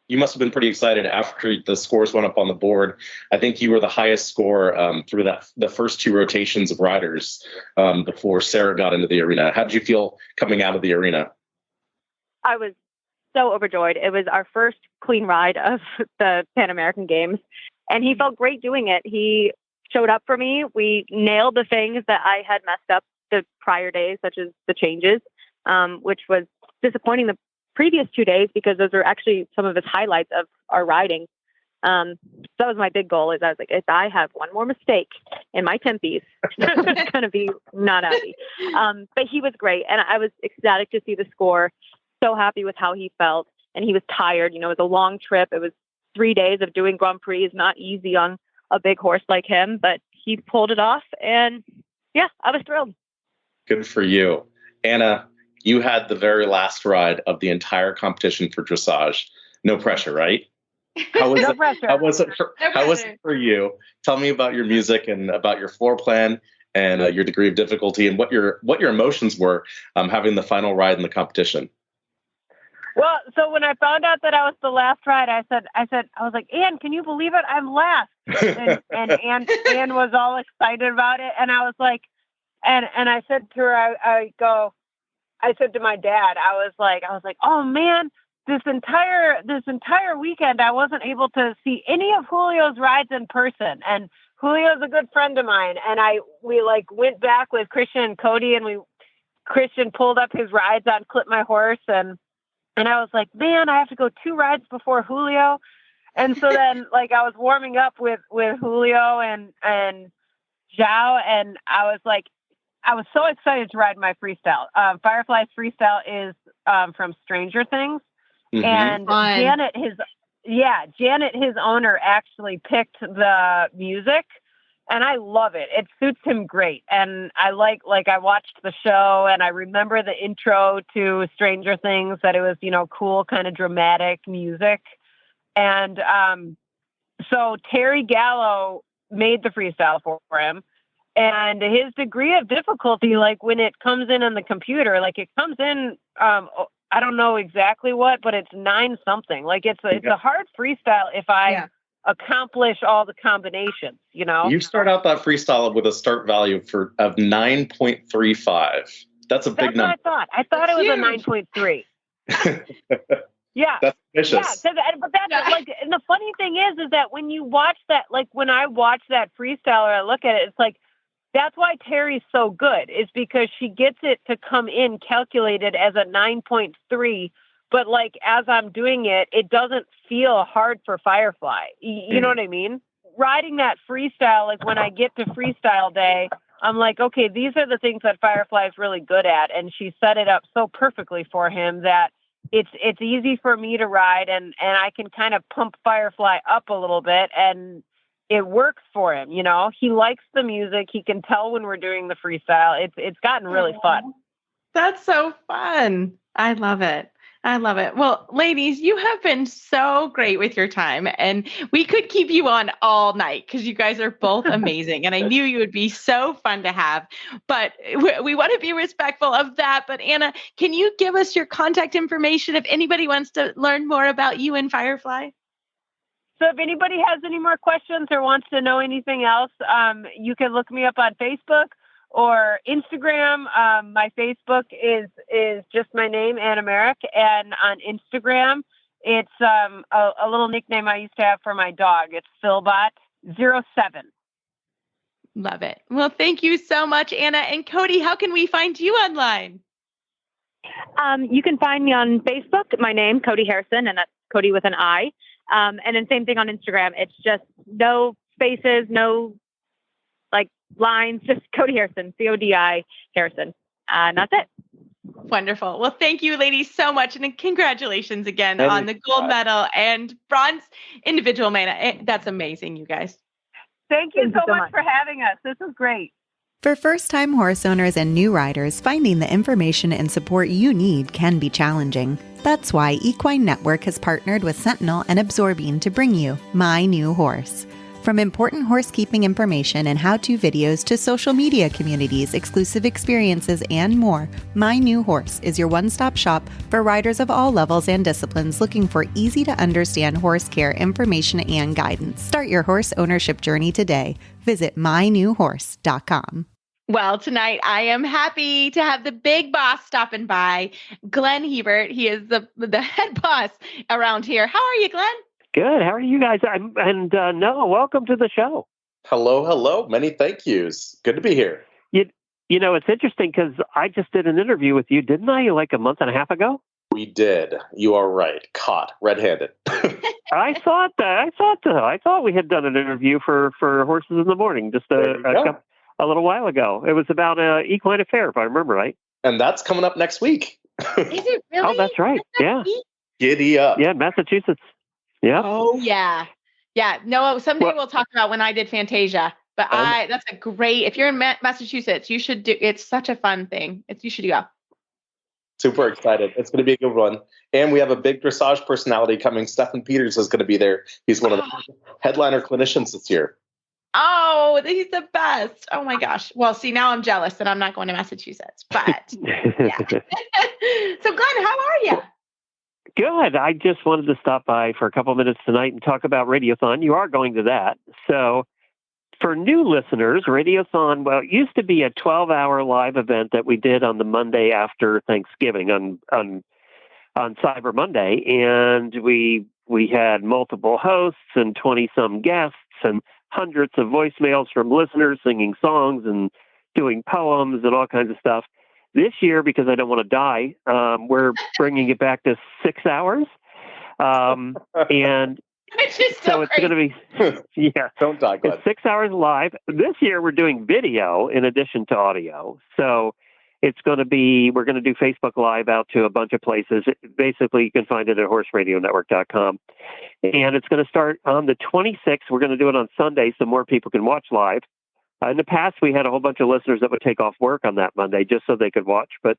You must have been pretty excited after the scores went up on the board. I think you were the highest score through the first two rotations of riders before Sarah got into the arena. How did you feel coming out of the arena? I was so overjoyed. It was our first clean ride of the Pan American Games, and he felt great doing it. He showed up for me. We nailed the things that I had messed up the prior days, such as the changes, which was disappointing the previous 2 days because those were actually some of his highlights of our riding. So that was my big goal. Is I was like, if I have one more mistake in my tempies, it's going to be not happy. But he was great, and I was ecstatic to see the score. So happy with how he felt, and he was tired. You know, it was a long trip. It was 3 days of doing Grand Prix. It's not easy on a big horse like him, but he pulled it off, and yeah, I was thrilled. Good for you. Anna, you had the very last ride of the entire competition for dressage. No pressure, right? How was No it? pressure. How was it for you? Tell me about your music and about your floor plan and your degree of difficulty and what your emotions were having the final ride in the competition. Well, so when I found out that I was the last ride, I was like, Ann, can you believe it? I'm last. And Ann was all excited about it. And I was like, and I said to her, I said to my dad, I was like, oh man, this entire weekend, I wasn't able to see any of Julio's rides in person. And Julio's a good friend of mine. And we went back with Christian and Codi, and Christian pulled up his rides on Clip My Horse, and I was like, man, I have to go 2 rides before Julio. And so then I was warming up with Julio and Zhao, and I was so excited to ride my freestyle. Firefly's freestyle is from Stranger Things. Mm-hmm. And fun. Janet, his owner, actually picked the music, and I love it. It suits him great. And I I watched the show, and I remember the intro to Stranger Things, that it was, cool, kind of dramatic music. And so Terry Gallo made the freestyle for him. And his degree of difficulty, when it comes in on the computer, it comes in, I don't know exactly what, but it's 9 something. It's a hard freestyle if I accomplish all the combinations, You start out that freestyle with a start value of 9.35. That's a big number. That's what I thought. I thought it was a 9.3. Yeah. That's vicious. Yeah, but that's and the funny thing is that when you watch that, when I watch that freestyle or I look at it, it's that's why Terry's so good, is because she gets it to come in calculated as a 9.3, but as I'm doing it, it doesn't feel hard for Firefly. You know what I mean? Riding that freestyle, when I get to freestyle day, I'm like, okay, these are the things that Firefly is really good at. And she set it up so perfectly for him that it's easy for me to ride, and I can kind of pump Firefly up a little bit, and it works for him. He likes the music. He can tell when we're doing the freestyle. It's gotten really fun. That's so fun. I love it. Well, ladies, you have been so great with your time, and we could keep you on all night because you guys are both amazing. And I knew you would be so fun to have, but we want to be respectful of that. But Anna, can you give us your contact information if anybody wants to learn more about you and Firefly? So if anybody has any more questions or wants to know anything else, you can look me up on Facebook or Instagram. My Facebook is just my name, Anna Marek, and on Instagram, it's a little nickname I used to have for my dog. It's Philbot07. Love it. Well, thank you so much, Anna. And Codi, how can we find you online? You can find me on Facebook, my name, Codi Harrison, and that's Codi with an I. And then same thing on Instagram. It's just no spaces, no lines, just Codi Harrison, Codi Harrison. And that's it. Wonderful. Well, thank you, ladies, so much. And congratulations again on the gold medal and bronze individual mana. That's amazing, you guys. Thank you so much for having us. This was great. For first-time horse owners and new riders, finding the information and support you need can be challenging. That's why Equine Network has partnered with Sentinel and Absorbine to bring you My New Horse. From important horsekeeping information and how-to videos to social media communities, exclusive experiences, and more, My New Horse is your one-stop shop for riders of all levels and disciplines looking for easy-to-understand horse care information and guidance. Start your horse ownership journey today. Visit mynewhorse.com. Well, tonight I am happy to have the big boss stopping by, Glenn Hebert. He is the head boss around here. How are you, Glenn? Good. How are you guys? Noah, welcome to the show. Hello, hello. Many thank yous. Good to be here. You know, it's interesting because I just did an interview with you, didn't I, like a month and a half ago? We did. You are right. Caught red-handed. I thought we had done an interview for Horses in the Morning just a little while ago. It was about Equine Affair, if I remember right. And that's coming up next week. Is it really? Oh, that's right. Yeah. Giddy up. Yeah, Massachusetts. Yeah. Oh, yeah. Yeah. No, someday we'll talk about when I did Fantasia. But that's a great, if you're in Massachusetts, you should do, it's such a fun thing. You should go. Super excited. It's going to be a good one. And we have a big dressage personality coming. Stephen Peters is going to be there. He's one of the headliner clinicians this year. Oh, he's the best. Oh my gosh. Well, see, now I'm jealous that I'm not going to Massachusetts, but yeah. So Glenn, how are you? Good. I just wanted to stop by for a couple minutes tonight and talk about Radiothon. You are going to that. So for new listeners, Radiothon, well, it used to be a 12-hour live event that we did on the Monday after Thanksgiving on Cyber Monday. And we had multiple hosts and 20-some guests and hundreds of voicemails from listeners singing songs and doing poems and all kinds of stuff. This year, because I don't want to die, we're bringing it back to 6 hours. And so it's going to be, yeah. Don't die, Glenn. It's 6 hours live. This year, we're doing video in addition to audio. So it's going to be, we're going to do Facebook Live out to a bunch of places. Basically, you can find it at horseradionetwork.com. And it's going to start on the 26th. We're going to do it on Sunday so more people can watch live. In the past, we had a whole bunch of listeners that would take off work on that Monday just so they could watch. But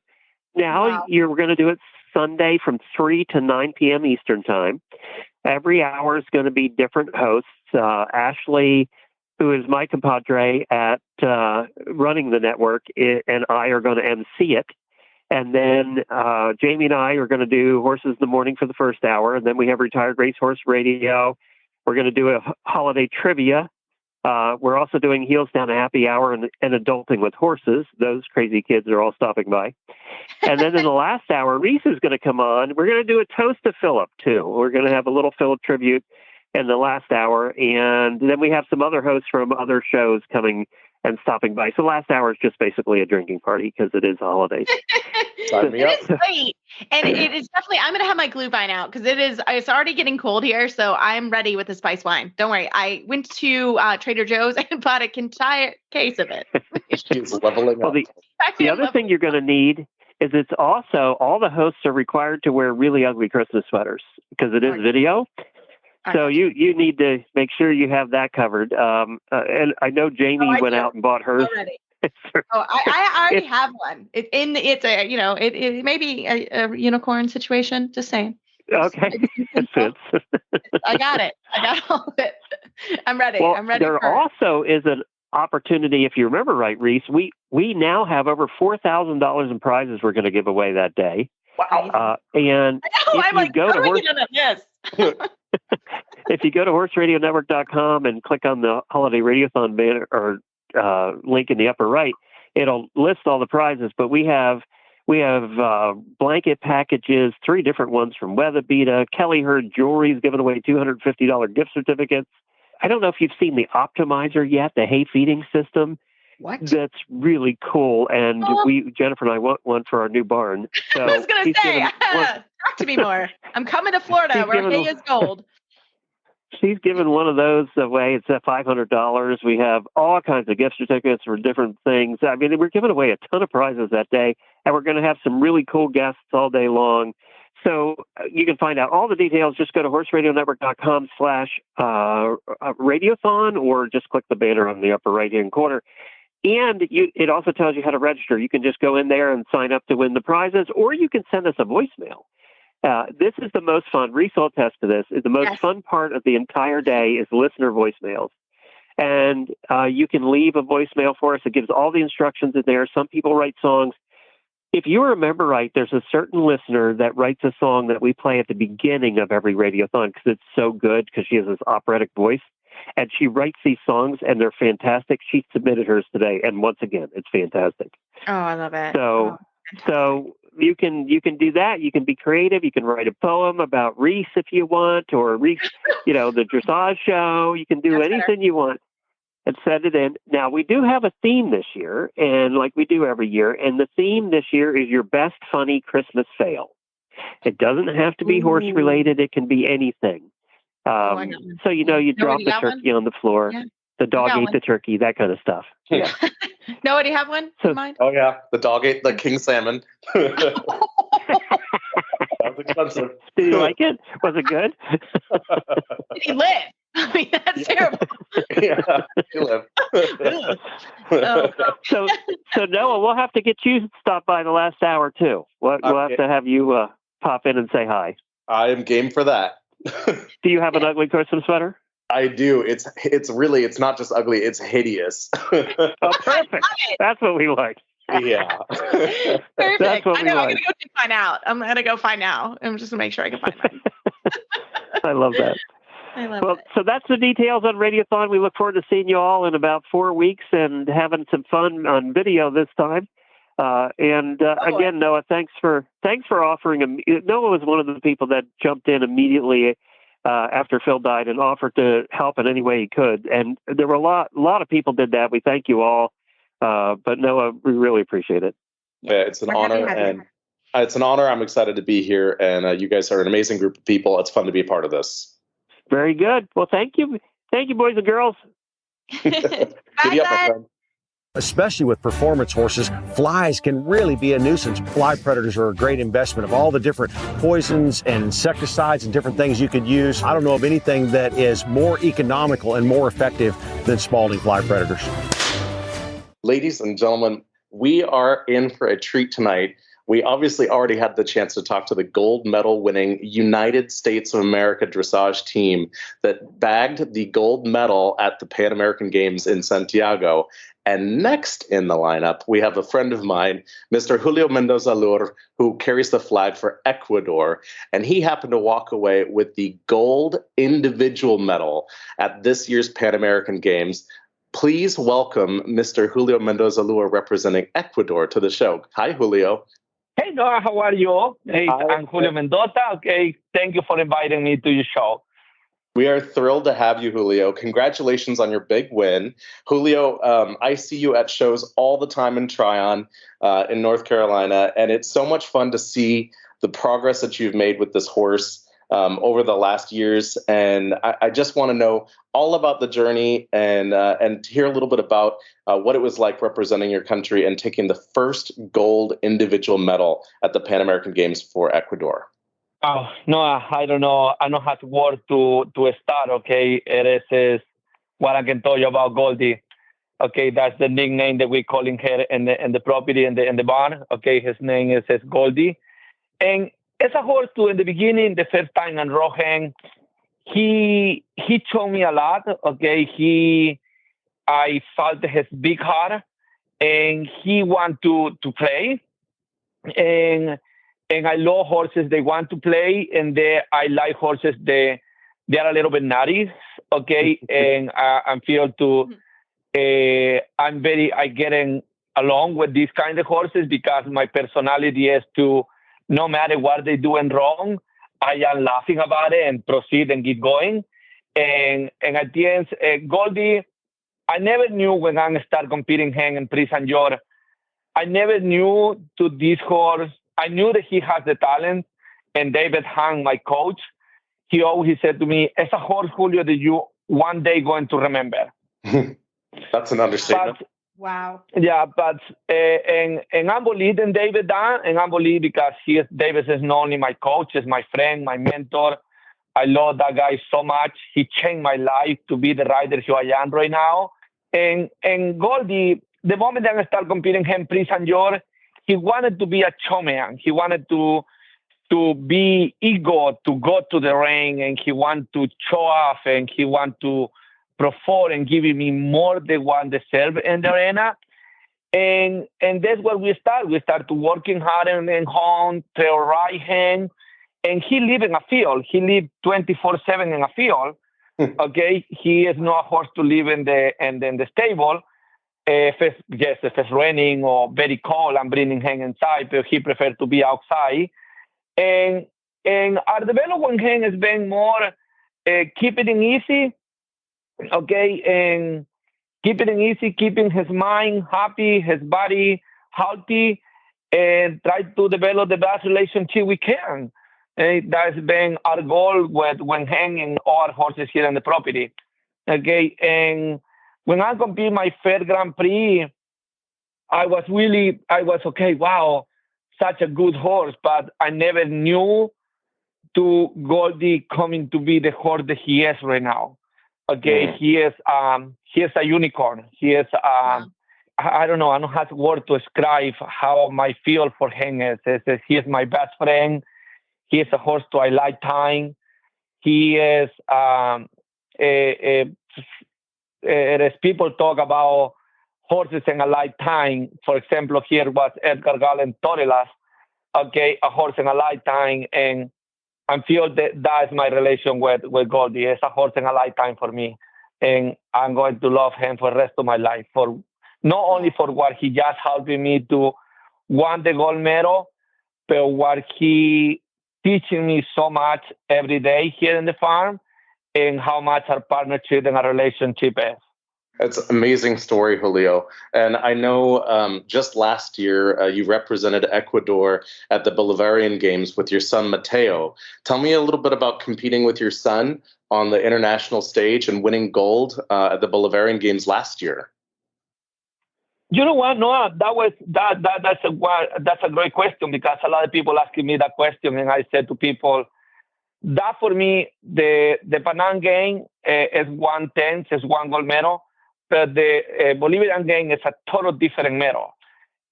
now we're going to do it Sunday from 3 to 9 p.m. Eastern Time. Every hour is going to be different hosts. Ashley, who is my compadre at running the network, and I are going to MC it. And then Jamie and I are going to do Horses in the Morning for the first hour. And then we have Retired Racehorse Radio. We're going to do a holiday trivia. We're also doing Heels Down a Happy Hour and Adulting with Horses. Those crazy kids are all stopping by. And then in the last hour, Reese is going to come on. We're going to do a toast to Philip, too. We're going to have a little Philip tribute in the last hour. And then we have some other hosts from other shows coming and stopping by. So last hour is just basically a drinking party because it is the holidays. Sign me up. It is great. And it is definitely, I'm going to have my glühwein out because it's already getting cold here. So I'm ready with the spice wine. Don't worry. I went to Trader Joe's and bought an entire case of it. She's leveling up. Well, the other thing you're going to need is it's also, all the hosts are required to wear really ugly Christmas sweaters because it is video. So you need to make sure you have that covered. And I know Jamie went out and bought hers. Already. I already have one. It's a may be a unicorn situation. Just saying. Okay. I got it. I got all of it. I'm ready. Well, I'm ready. There also is an opportunity, if you remember right, Reese. We now have over $4,000 in prizes we're going to give away that day. Wow. And if you go to horseradionetwork.com and click on the Holiday Radiothon banner or link in the upper right, it'll list all the prizes. But we have blanket packages, 3 different ones from Weatherbeata. Kelly Hurd Jewelry's giving away $250 gift certificates. I don't know if you've seen the Optimizer yet, the hay feeding system. What? That's really cool. And Jennifer and I want one for our new barn. So I was going to say, talk to me more. I'm coming to Florida where hay is gold. She's given one of those away. It's at $500. We have all kinds of gift certificates for different things. I mean, we're giving away a ton of prizes that day, and we're going to have some really cool guests all day long. So you can find out all the details. Just go to horseradionetwork.com/radiothon, or just click the banner on the upper right-hand corner. And it also tells you how to register. You can just go in there and sign up to win the prizes, or you can send us a voicemail. This is the most fun. Reese will attest to this. The most fun part of the entire day is listener voicemails. And you can leave a voicemail for us. It gives all the instructions in there. Some people write songs. If you remember right, there's a certain listener that writes a song that we play at the beginning of every radiothon because it's so good because she has this operatic voice. And she writes these songs, and they're fantastic. She submitted hers today, and once again, it's fantastic. Oh, I love it. So you can do that. You can be creative. You can write a poem about Reese if you want, or Reese, the dressage show. You can do anything you want and send it in. Now, we do have a theme this year, and like we do every year, and the theme this year is your best funny Christmas fail. It doesn't have to be horse related. It can be anything. So, you drop the turkey on the floor, the dog ate the turkey, that kind of stuff. Yeah. No, do you have one in mind? Oh, yeah. The dog ate the king salmon. That was expensive. Did you like it? Was it good? Did he live? I mean, that's terrible. Yeah, he lived. So Noah, we'll have to get you to stop by the last hour, too. We'll have to have you pop in and say hi. I am game for that. Do you have an ugly Christmas sweater? I do. It's not just ugly, it's hideous. Oh, perfect. That's what we like. Yeah. Perfect. That's what I know. like. I'm going to go find out. I'm going to go find out. I'm just going to make sure I can find mine. I love that. I love it. So that's the details on Radiothon. We look forward to seeing you all in about 4 weeks and having some fun on video this time. Again, Noah, thanks for offering. Noah was one of the people that jumped in immediately after Phil died and offered to help in any way he could. And there were a lot of people did that. We thank you all. But Noah, we really appreciate it. Yeah, it's an honor, and it's an honor. I'm excited to be here, and you guys are an amazing group of people. It's fun to be a part of this. Very good. Well, thank you, boys and girls. Giddy up, my friend. Especially with performance horses, flies can really be a nuisance. Fly predators are a great investment of all the different poisons and insecticides and different things you could use. I don't know of anything that is more economical and more effective than Spalding fly predators. Ladies and gentlemen, we are in for a treat tonight. We obviously already had the chance to talk to the gold medal winning United States of America dressage team that bagged the gold medal at the Pan American Games in Santiago. And next in the lineup, we have a friend of mine, Mr. Julio Mendoza Loor, who carries the flag for Ecuador. And he happened to walk away with the gold individual medal at this year's Pan American Games. Please welcome Mr. Julio Mendoza Loor representing Ecuador to the show. Hi, Julio. Hey, Noah, how are you? Hey, I'm Julio Mendoza. Okay, thank you for inviting me to your show. We are thrilled to have you, Julio. Congratulations on your big win. Julio, I see you at shows all the time in Tryon in North Carolina, and it's so much fun to see the progress that you've made with this horse over the last years. And I just want to know all about the journey and to hear a little bit about what it was like representing your country and taking the first gold individual medal at the Pan American Games for Ecuador. Oh, no, I don't know. I don't have words to start, okay? It is what I can tell you about Goldie. Okay, that's the nickname that we're calling her in the property in the barn. Okay, his name is Goldie. And as a horse too, in the beginning, the first time on Rohan, he showed me a lot. Okay, I felt his big heart, and he want to play. And I love horses. They want to play, and I like horses. They are a little bit nutty, okay. And I feel I'm getting along with these kind of horses because my personality is to, no matter what they're doing wrong, I am laughing about it and proceed and keep going. And at the end, Goldie, I never knew when I started competing him in Prix Saint George. I never knew to this horse. I knew that he has the talent, and David Hahn, my coach, he always said to me, "It's a horse, Julio, that you one day going to remember." That's an understatement. Wow. Yeah, but and I'm believing David down, and I'm believing because David is not only my coach, is my friend, my mentor. I love that guy so much. He changed my life to be the rider who I am right now. And Goldie, the moment that I started competing him Prix Saint George, he wanted to be a showman. He wanted to be ego, to go to the ring, and he wanted to show off, and he wanted to perform and give me more than one deserve in the arena. And that's where we start. We start working hard in home, trail right hand, and he live in a field. He live 24/7 in a field. Okay, he is not a horse to live in the stable. If it's raining or very cold, I'm bringing him inside, but he prefers to be outside. And our development him has been more keeping it easy, okay, and keeping it easy, keeping his mind happy, his body healthy, and try to develop the best relationship we can. And that's been our goal when hanging all horses here on the property. Okay, and when I compete my first Grand Prix, I was okay, wow, such a good horse, but I never knew to Goldie coming to be the horse that he is right now. Okay, he is a unicorn. He is I don't know, I don't have word to describe how my feel for him is. He is my best friend. He is a horse to a lifetime. He is as people talk about horses in a lifetime, for example, here was Edgar Gallen Torelas, okay, a horse in a lifetime, and I feel that is my relation with Goldie. It's a horse in a lifetime for me, and I'm going to love him for the rest of my life, for not only for what he just helping me to win the gold medal, but what he teaching me so much every day here in the farm, and how much our partnership and our relationship is. That's an amazing story, Julio. And I know just last year you represented Ecuador at the Bolivarian Games with your son, Mateo. Tell me a little bit about competing with your son on the international stage and winning gold at the Bolivarian Games last year. You know what, Noah? That's a great question, because a lot of people asking me that question, and I said to people, that for me, the Panam game is 1/10, is one gold medal. But the Bolivian game is a total different medal.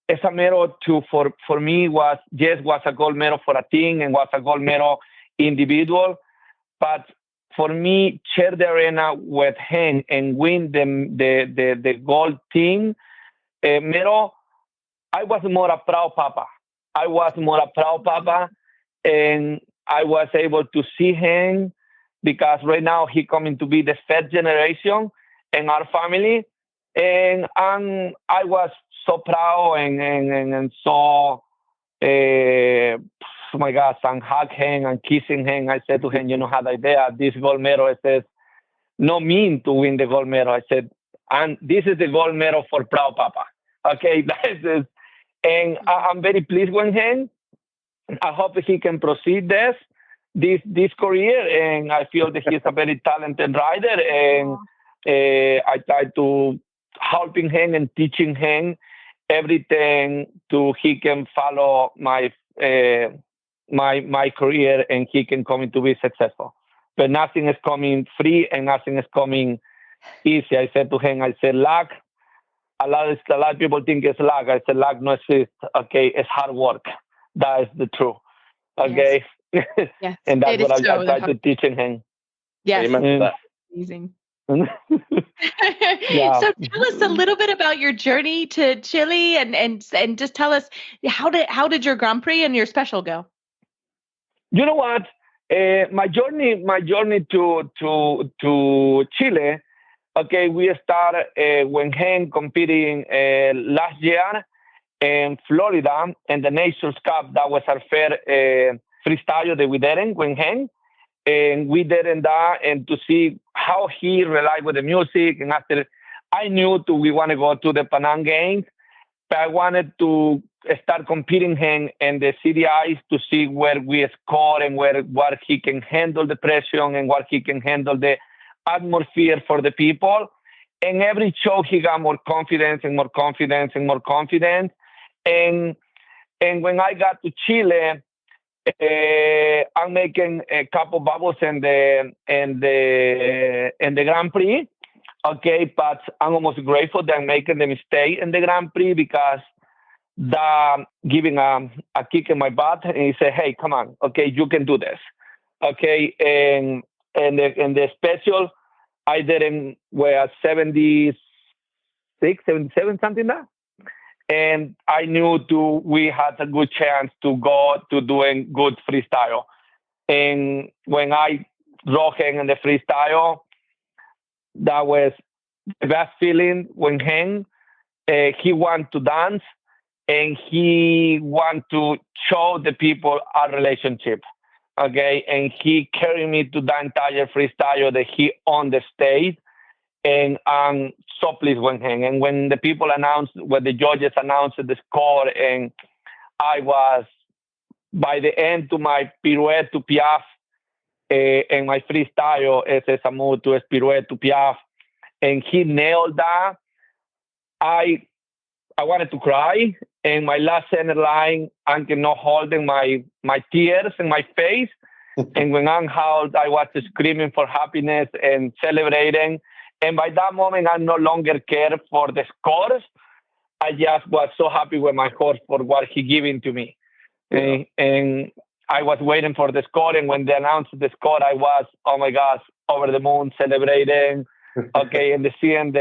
It's a medal for me was a gold medal for a team and was a gold medal individual. But for me, share the arena with him and win the gold team medal, I was more a proud papa. And I was able to see him, because right now he coming to be the third generation in our family, and I was so proud and so, oh my gosh, and hug him and kissing him. I said to him, you know, had idea, this gold medal, it says, no mean to win the gold medal. I said, and this is the gold medal for proud papa. Okay, and I'm very pleased with him. I hope he can proceed this career, and I feel that he's a very talented rider, and I try to helping him and teaching him everything to he can follow my career, and he can come to be successful. But nothing is coming free and nothing is coming easy. I said to him, luck. A lot of people think it's luck. I said, luck no exists. Okay, it's hard work. That is the truth. Okay. Yes. Yes. And that's what I try to teach him. Yes. Amazing. Yeah. So tell us a little bit about your journey to Chile, and just tell us how did your Grand Prix and your special go? You know what? My journey to Chile. Okay, we started when him competing last year in Florida in the Nations Cup. That was our first freestyle that we did when him. And we did that, and to see how he relied with the music. And after, I knew we want to go to the Panam Games, but I wanted to start competing him in the CDIs to see where we score and what he can handle the pressure and what he can handle the atmosphere for the people. And every show he got more confidence and more confidence and more confidence. And when I got to Chile, I'm making a couple bubbles in the Grand Prix. Okay, but I'm almost grateful that I'm making the mistake in the Grand Prix because giving a kick in my butt, and he said, "Hey, come on, okay, you can do this." Okay, and in the special, I didn't wear 76, 77, something like that. And I knew we had a good chance to go to doing good freestyle. And when I rode him in the freestyle, that was the best feeling when he wanted to dance and he wanted to show the people our relationship. Okay, and he carried me to the entire freestyle that he on the stage, and I'm so pleased with him. And when the judges announced the score, and I was by the end to my pirouette to Piaf, and my freestyle, ese es move to pirouette to Piaf, and he nailed that. I wanted to cry, and my last center line, I'm not holding my tears in my face. And when I'm held, I was screaming for happiness and celebrating. And by that moment, I no longer cared for the scores. I just was so happy with my horse for what he giving to me. Yeah. And I was waiting for the score. And when they announced the score, I was, oh my gosh, over the moon celebrating. Okay, and seeing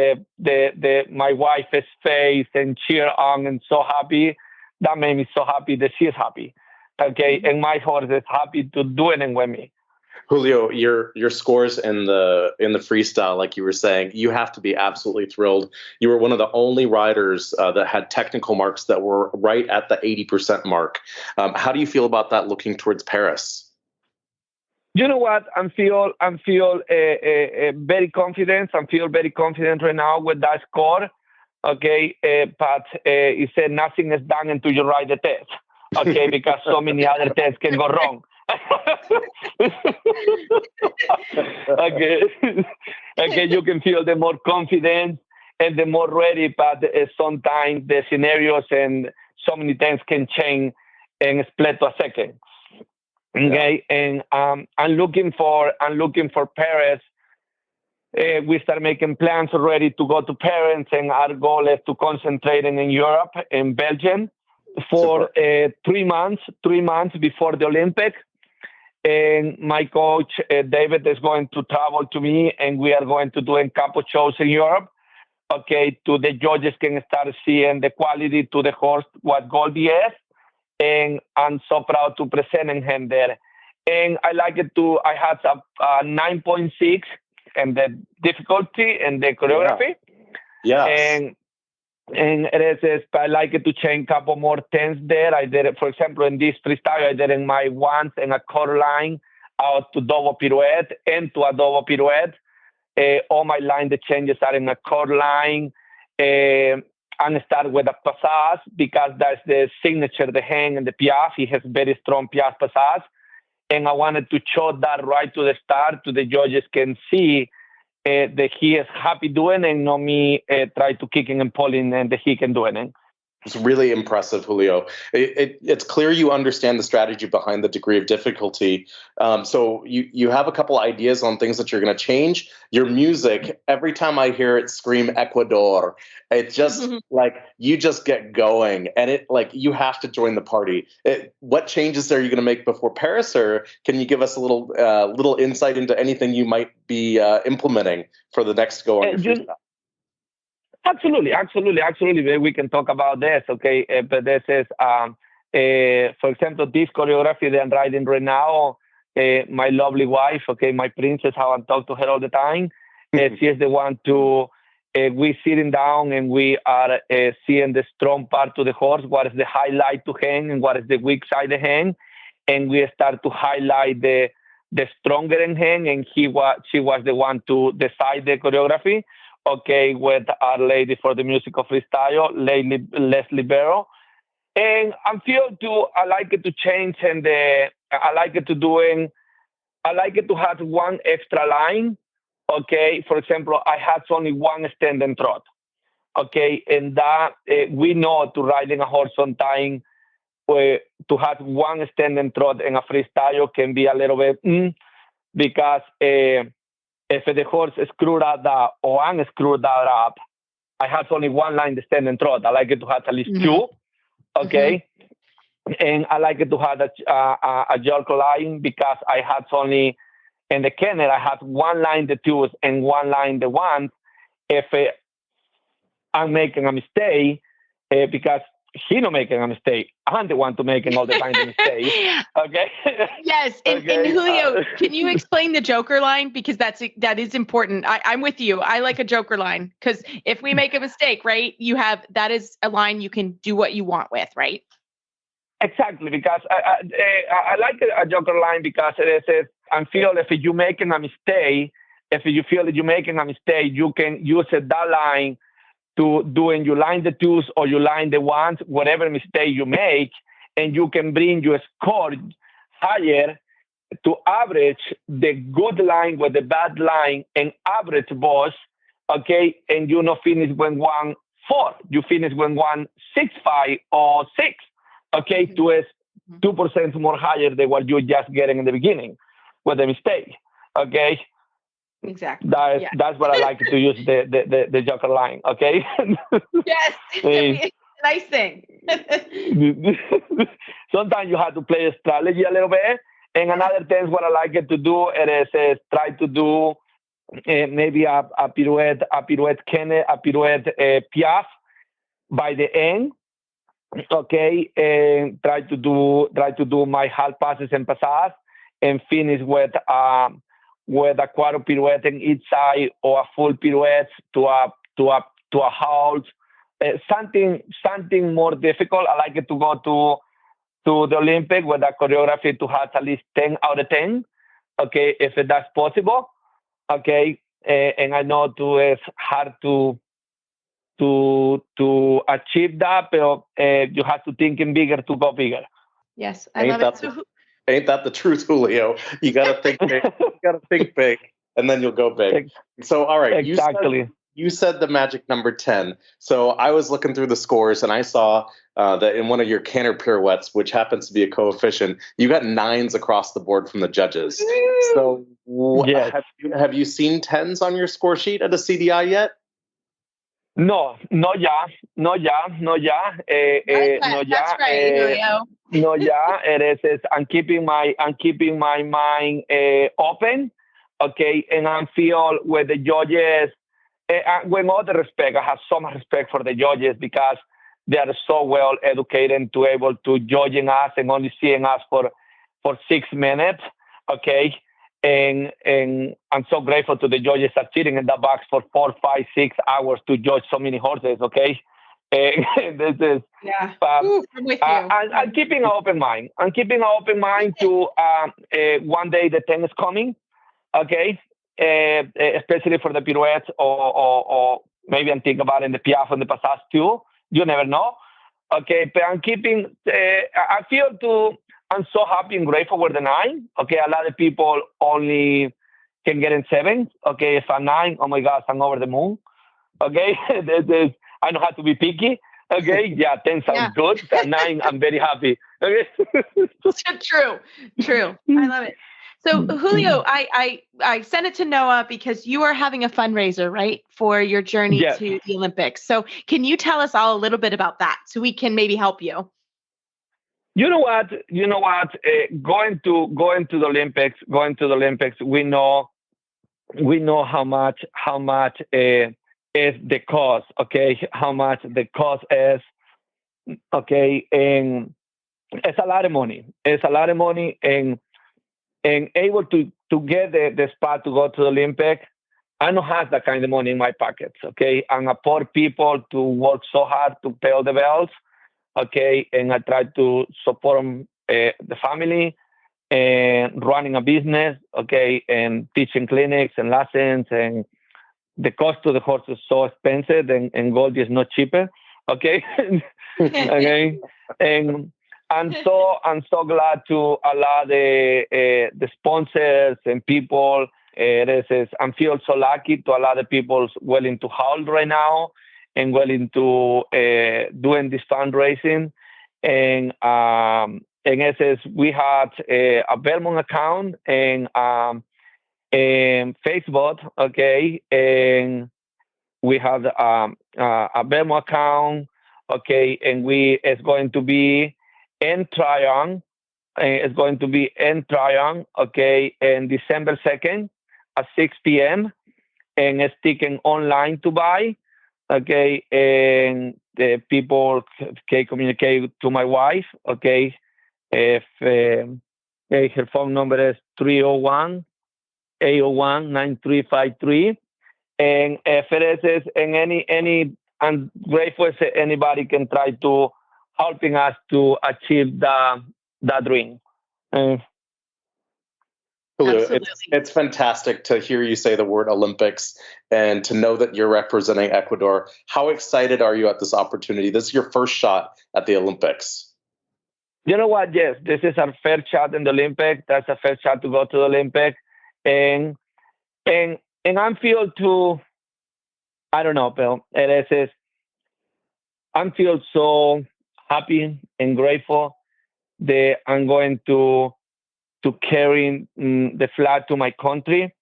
my wife's face and cheer on and so happy, that made me so happy that she's happy. Okay, and my horse is happy to do it with me. Julio, your scores in the freestyle, like you were saying, you have to be absolutely thrilled. You were one of the only riders that had technical marks that were right at the 80% mark. How do you feel about that looking towards Paris? You know what? I feel very confident. I feel very confident right now with that score. Okay, but he said nothing is done until you ride the test. Okay, because so many other tests can go wrong. Okay, you can feel the more confidence and the more ready, but sometimes the scenarios and so many things can change in split a second. Okay, yeah. And I'm looking for Paris. We start making plans already to go to Paris, and our goal is to concentrate in Europe, in Belgium, for 3 months before the Olympics. And my coach, David, is going to travel to me, and we are going to do a couple shows in Europe. Okay, to the judges can start seeing the quality to the horse, what Goldie is. And I'm so proud to present him there. And I like it too. I had a 9.6 and the difficulty and the choreography. Yeah. And it is, I like it to change a couple more tens there. I did it, for example, in this freestyle, I did in my once and a quarter line out to double pirouette and to a double pirouette. All my line, the changes are in a quarter line. And start with a passage because that's the signature, the hang and the Piaf. He has very strong Piaf passage. And I wanted to show that right to the start to the judges can see that he is happy doing and not me try to kicking and pulling and that he can do it. It's really impressive, Julio. It's clear you understand the strategy behind the degree of difficulty. So you have a couple ideas on things that you're going to change. Your music, every time I hear it scream Ecuador, it's just like you just get going, and it like you have to join the party. What changes are you going to make before Paris, or can you give us a little insight into anything you might be implementing for the next go on your freestyle? Absolutely. We can talk about this, okay? But this is, for example, this choreography that I'm riding right now, my lovely wife, okay, my princess, how I talk to her all the time. She is the one we sitting down and we are seeing the strong part of the horse, what is the highlight to hang and what is the weak side of hang. And we start to highlight the stronger in hang, and she was the one to decide the choreography. Okay, with our lady for the musical freestyle, Leslie Barrow. And I like it to change, and I like it to have one extra line. Okay, for example, I had only one stand and trot. Okay, and that we know to riding a horse on time, to have one stand and trot in a freestyle can be a little bit because if the horse screwed that up or I'm screwed that up, I have only one line to stand and trot. I like it to have at least two, okay? And I like it to have a jerk line because I had only, in the kennel, I had one line the twos and one line the ones. If I'm making a mistake, because he's not making a mistake, I'm the one to making all the time the mistake. Okay. Yes, and Julio, can you explain the Joker line, because that is important. I'm with you. I like a Joker line because if we make a mistake, right, that is a line you can do what you want with, right? Exactly, because I like a Joker line because it says, I feel if you're making a mistake, if you feel that you're making a mistake, you can use that line to doing you line the twos or you line the ones, whatever mistake you make, and you can bring your score higher to average the good line with the bad line and average boss, okay? And you not finish when 1-4, you finish when 1-6-5 or 6. Okay, to is 2% more higher than what you're just getting in the beginning with the mistake. Okay, exactly. That's what I like to use the Joker line. Okay. Yes, nice thing. Sometimes you have to play a strategy a little bit, and another thing what I like it to do is try to do maybe a pirouette kenne, a pirouette piaf by the end. Okay, and try to do my half passes and passadas, and finish with a quarter pirouette in each side or a full pirouette to a halt. Something more difficult. I like it to go to the Olympic with a choreography to have at least 10 out of 10. Okay, if that's possible. Okay, and I know it's hard to achieve that, but you have to think in bigger to go bigger. Yes, I love it. Ain't that the truth, Julio? You got to think big. You got to think big, and then you'll go big. So, all right. Exactly. You said the magic number 10. So I was looking through the scores, and I saw that in one of your canter pirouettes, which happens to be a coefficient, you got 9s across the board from the judges. So yes. have you seen 10s on your score sheet at a CDI yet? No, no, yeah. That's right, Julio. No, yeah. It is. I'm keeping my mind open, okay. And I feel with the judges, with all the respect, I have so much respect for the judges because they are so well educated to able to judging us and only seeing us for 6 minutes, okay. And I'm so grateful to the judges that sitting in the box for 4, 5, 6 hours to judge so many horses. Okay, this is I'm with you. I'm keeping an open mind. I'm keeping an open mind to one day the 10 is coming. Okay, especially for the pirouettes or maybe I'm thinking about in the piaf and the passage too. You never know. Okay, but I'm keeping. I feel I'm so happy and grateful with the 9. Okay, a lot of people only can get in 7. Okay, if I'm 9, oh my gosh, I'm over the moon. Okay, I know how to be picky. Okay, yeah, 10 sounds good. At 9, I'm very happy. Okay. True. I love it. So Julio, I sent it to Noah because you are having a fundraiser, right, for your journey to the Olympics. So can you tell us all a little bit about that so we can maybe help you? You know what? Going to the Olympics, we know how much is the cost. Okay, how much the cost is. Okay, and it's a lot of money. And able to get the spot to go to the Olympic, I don't have that kind of money in my pockets. Okay, I'm a poor people to work so hard to pay all the bills. Okay, and I try to support the family and running a business. Okay, and teaching clinics and lessons, and the cost of the horse is so expensive, and gold is not cheaper. Okay, okay, and I'm so glad to allow the sponsors and people. I feel so lucky to allow the people willing to hold right now and willing to doing this fundraising. And we had a Belmont account, and and Facebook, okay, and we have a Venmo account, okay, and it's going to be in Tryon. It's going to be in Tryon, okay, in December 2nd at 6 p.m. And it's taken online to buy, okay, and the people can communicate to my wife, okay. If her phone number is 301-801-9353. And if it is in any, I'm grateful if anybody can try to helping us to achieve that dream. Julio, it's fantastic to hear you say the word Olympics and to know that you're representing Ecuador. How excited are you at this opportunity? This is your first shot at the Olympics. You know what? Yes, this is our first shot in the Olympics. That's a first shot to go to the Olympics. And I feel too, I don't know, Bill. I feel so happy and grateful that I'm going to carry the flag to my country.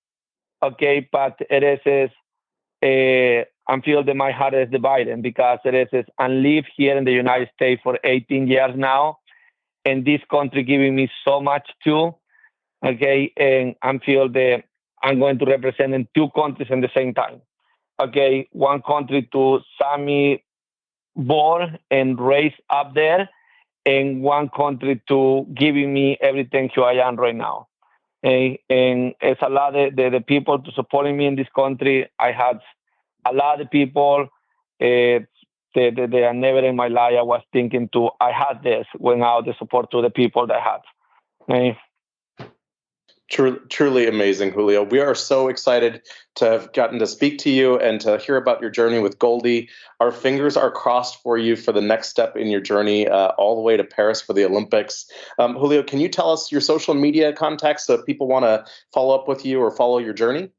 Okay, but I feel that my heart is divided because I live here in the United States for 18 years now, and this country giving me so much too. Okay, and I feel that I'm going to represent in two countries at the same time. Okay, one country to Sami born and raised up there, and one country to giving me everything who I am right now. And it's a lot of the people to supporting me in this country. I had a lot of people. They are never in my life I was thinking to. I had this without the support to the people that I had. Truly amazing, Julio. We are so excited to have gotten to speak to you and to hear about your journey with Goldie. Our fingers are crossed for you for the next step in your journey all the way to Paris for the Olympics. Julio, can you tell us your social media contacts so if people want to follow up with you or follow your journey?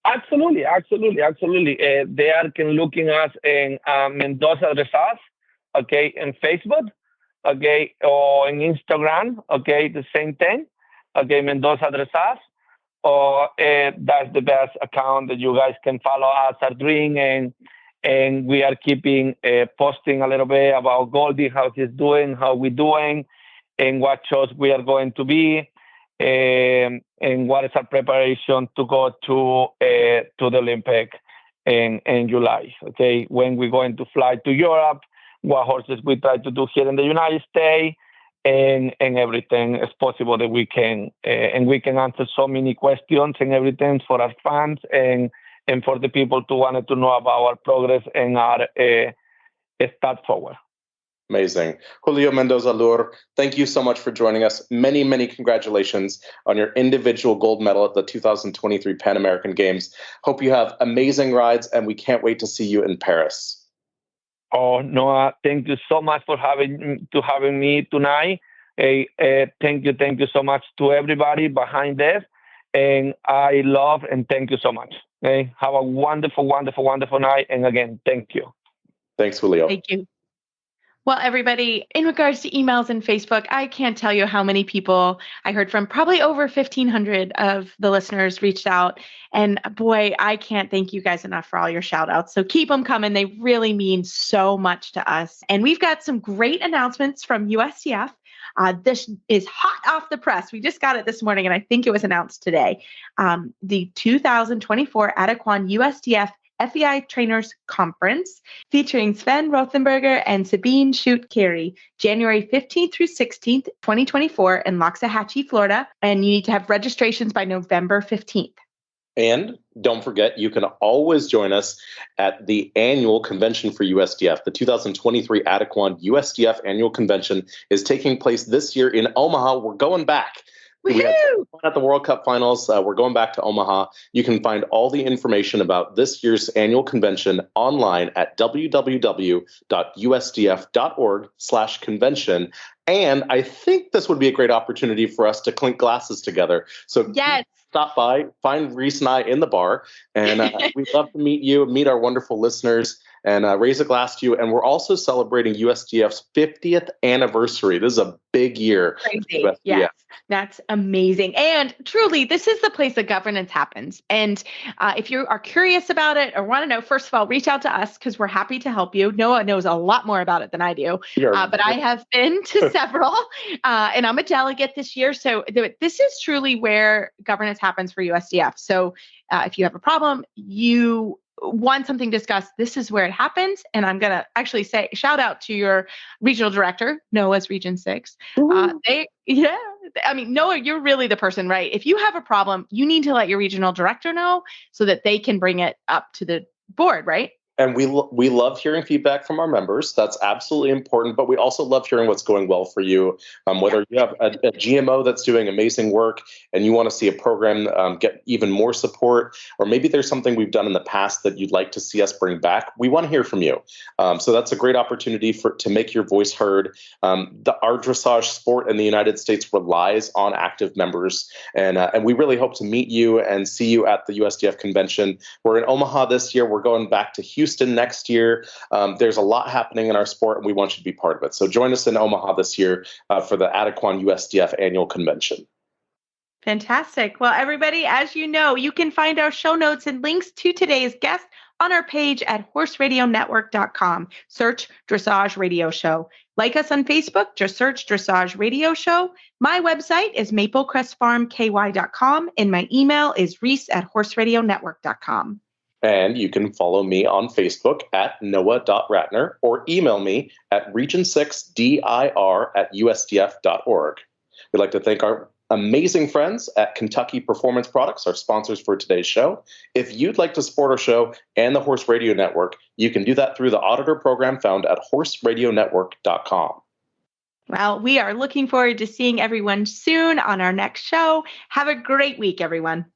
Absolutely. They can looking us in Mendoza Dressage, okay, in Facebook, okay, or in Instagram, okay, the same thing. Okay, Mendoza Dressage, or that's the best account that you guys can follow us are doing, and we are keeping posting a little bit about Goldie, how he's doing, how we're doing, and what shows we are going to be, and what is our preparation to go to the Olympic in July. Okay, when we're going to fly to Europe, what horses we try to do here in the United States. And everything is possible that we can answer so many questions and everything for our fans and for the people who wanted to know about our progress and our start forward. Amazing. Julio Mendoza Loor, thank you so much for joining us. Many, many congratulations on your individual gold medal at the 2023 Pan American Games. Hope you have amazing rides, and we can't wait to see you in Paris. Oh, Noah, thank you so much for having me tonight. Thank you so much to everybody behind this. And I love and thank you so much. Have a wonderful night. And again, thank you. Thanks, Julio. Thank you. Well, everybody, in regards to emails and Facebook, I can't tell you how many people I heard from. Probably over 1,500 of the listeners reached out. And boy, I can't thank you guys enough for all your shout outs. So keep them coming. They really mean so much to us. And we've got some great announcements from USDF. This is hot off the press. We just got it this morning, and I think it was announced today. The 2024 Adequan USDF FEI Trainers Conference featuring Sven Rothenberger and Sabine Schutt-Carey, January 15th through 16th, 2024 in Loxahatchee, Florida. And you need to have registrations by November 15th. And don't forget, you can always join us at the annual convention for USDF. The 2023 Adequan USDF annual convention is taking place this year in Omaha. We're going back. We had fun at the World Cup finals. We're going back to Omaha. You can find all the information about this year's annual convention online at www.usdf.org/convention. And I think this would be a great opportunity for us to clink glasses together. So yes. Stop by, find Reese and I in the bar, and we'd love to meet you, meet our wonderful listeners. and raise a glass to you. And we're also celebrating USDF's 50th anniversary. This is a big year. Crazy. Yes, that's amazing. And truly, this is the place that governance happens. And if you are curious about it or want to know, first of all, reach out to us because we're happy to help you. Noah knows a lot more about it than I do, but I have been to several, and I'm a delegate this year. So this is truly where governance happens for USDF. So if you have a problem, you want something discussed, this is where it happens. And I'm going to actually say, shout out to your regional director, Noah's Region 6. Noah, you're really the person, right? If you have a problem, you need to let your regional director know so that they can bring it up to the board, right? And we love hearing feedback from our members. That's absolutely important. But we also love hearing what's going well for you. Whether you have a GMO that's doing amazing work and you want to see a program get even more support, or maybe there's something we've done in the past that you'd like to see us bring back, we want to hear from you. So that's a great opportunity to make your voice heard. Our dressage sport in the United States relies on active members. And we really hope to meet you and see you at the USDF convention. We're in Omaha this year. We're going back to Houston next year. There's a lot happening in our sport, and we want you to be part of it. So join us in Omaha this year for the Adequan USDF annual convention. Fantastic. Well, everybody, as you know, you can find our show notes and links to today's guest on our page at horseradionetwork.com. Search Dressage Radio Show. Like us on Facebook, just search Dressage Radio Show. My website is maplecrestfarmky.com, and my email is reese@horseradionetwork.com. And you can follow me on Facebook at noah.rattner or email me at region6dir@usdf.org. We'd like to thank our amazing friends at Kentucky Performance Products, our sponsors for today's show. If you'd like to support our show and the Horse Radio Network, you can do that through the auditor program found at horseradionetwork.com. Well, we are looking forward to seeing everyone soon on our next show. Have a great week, everyone.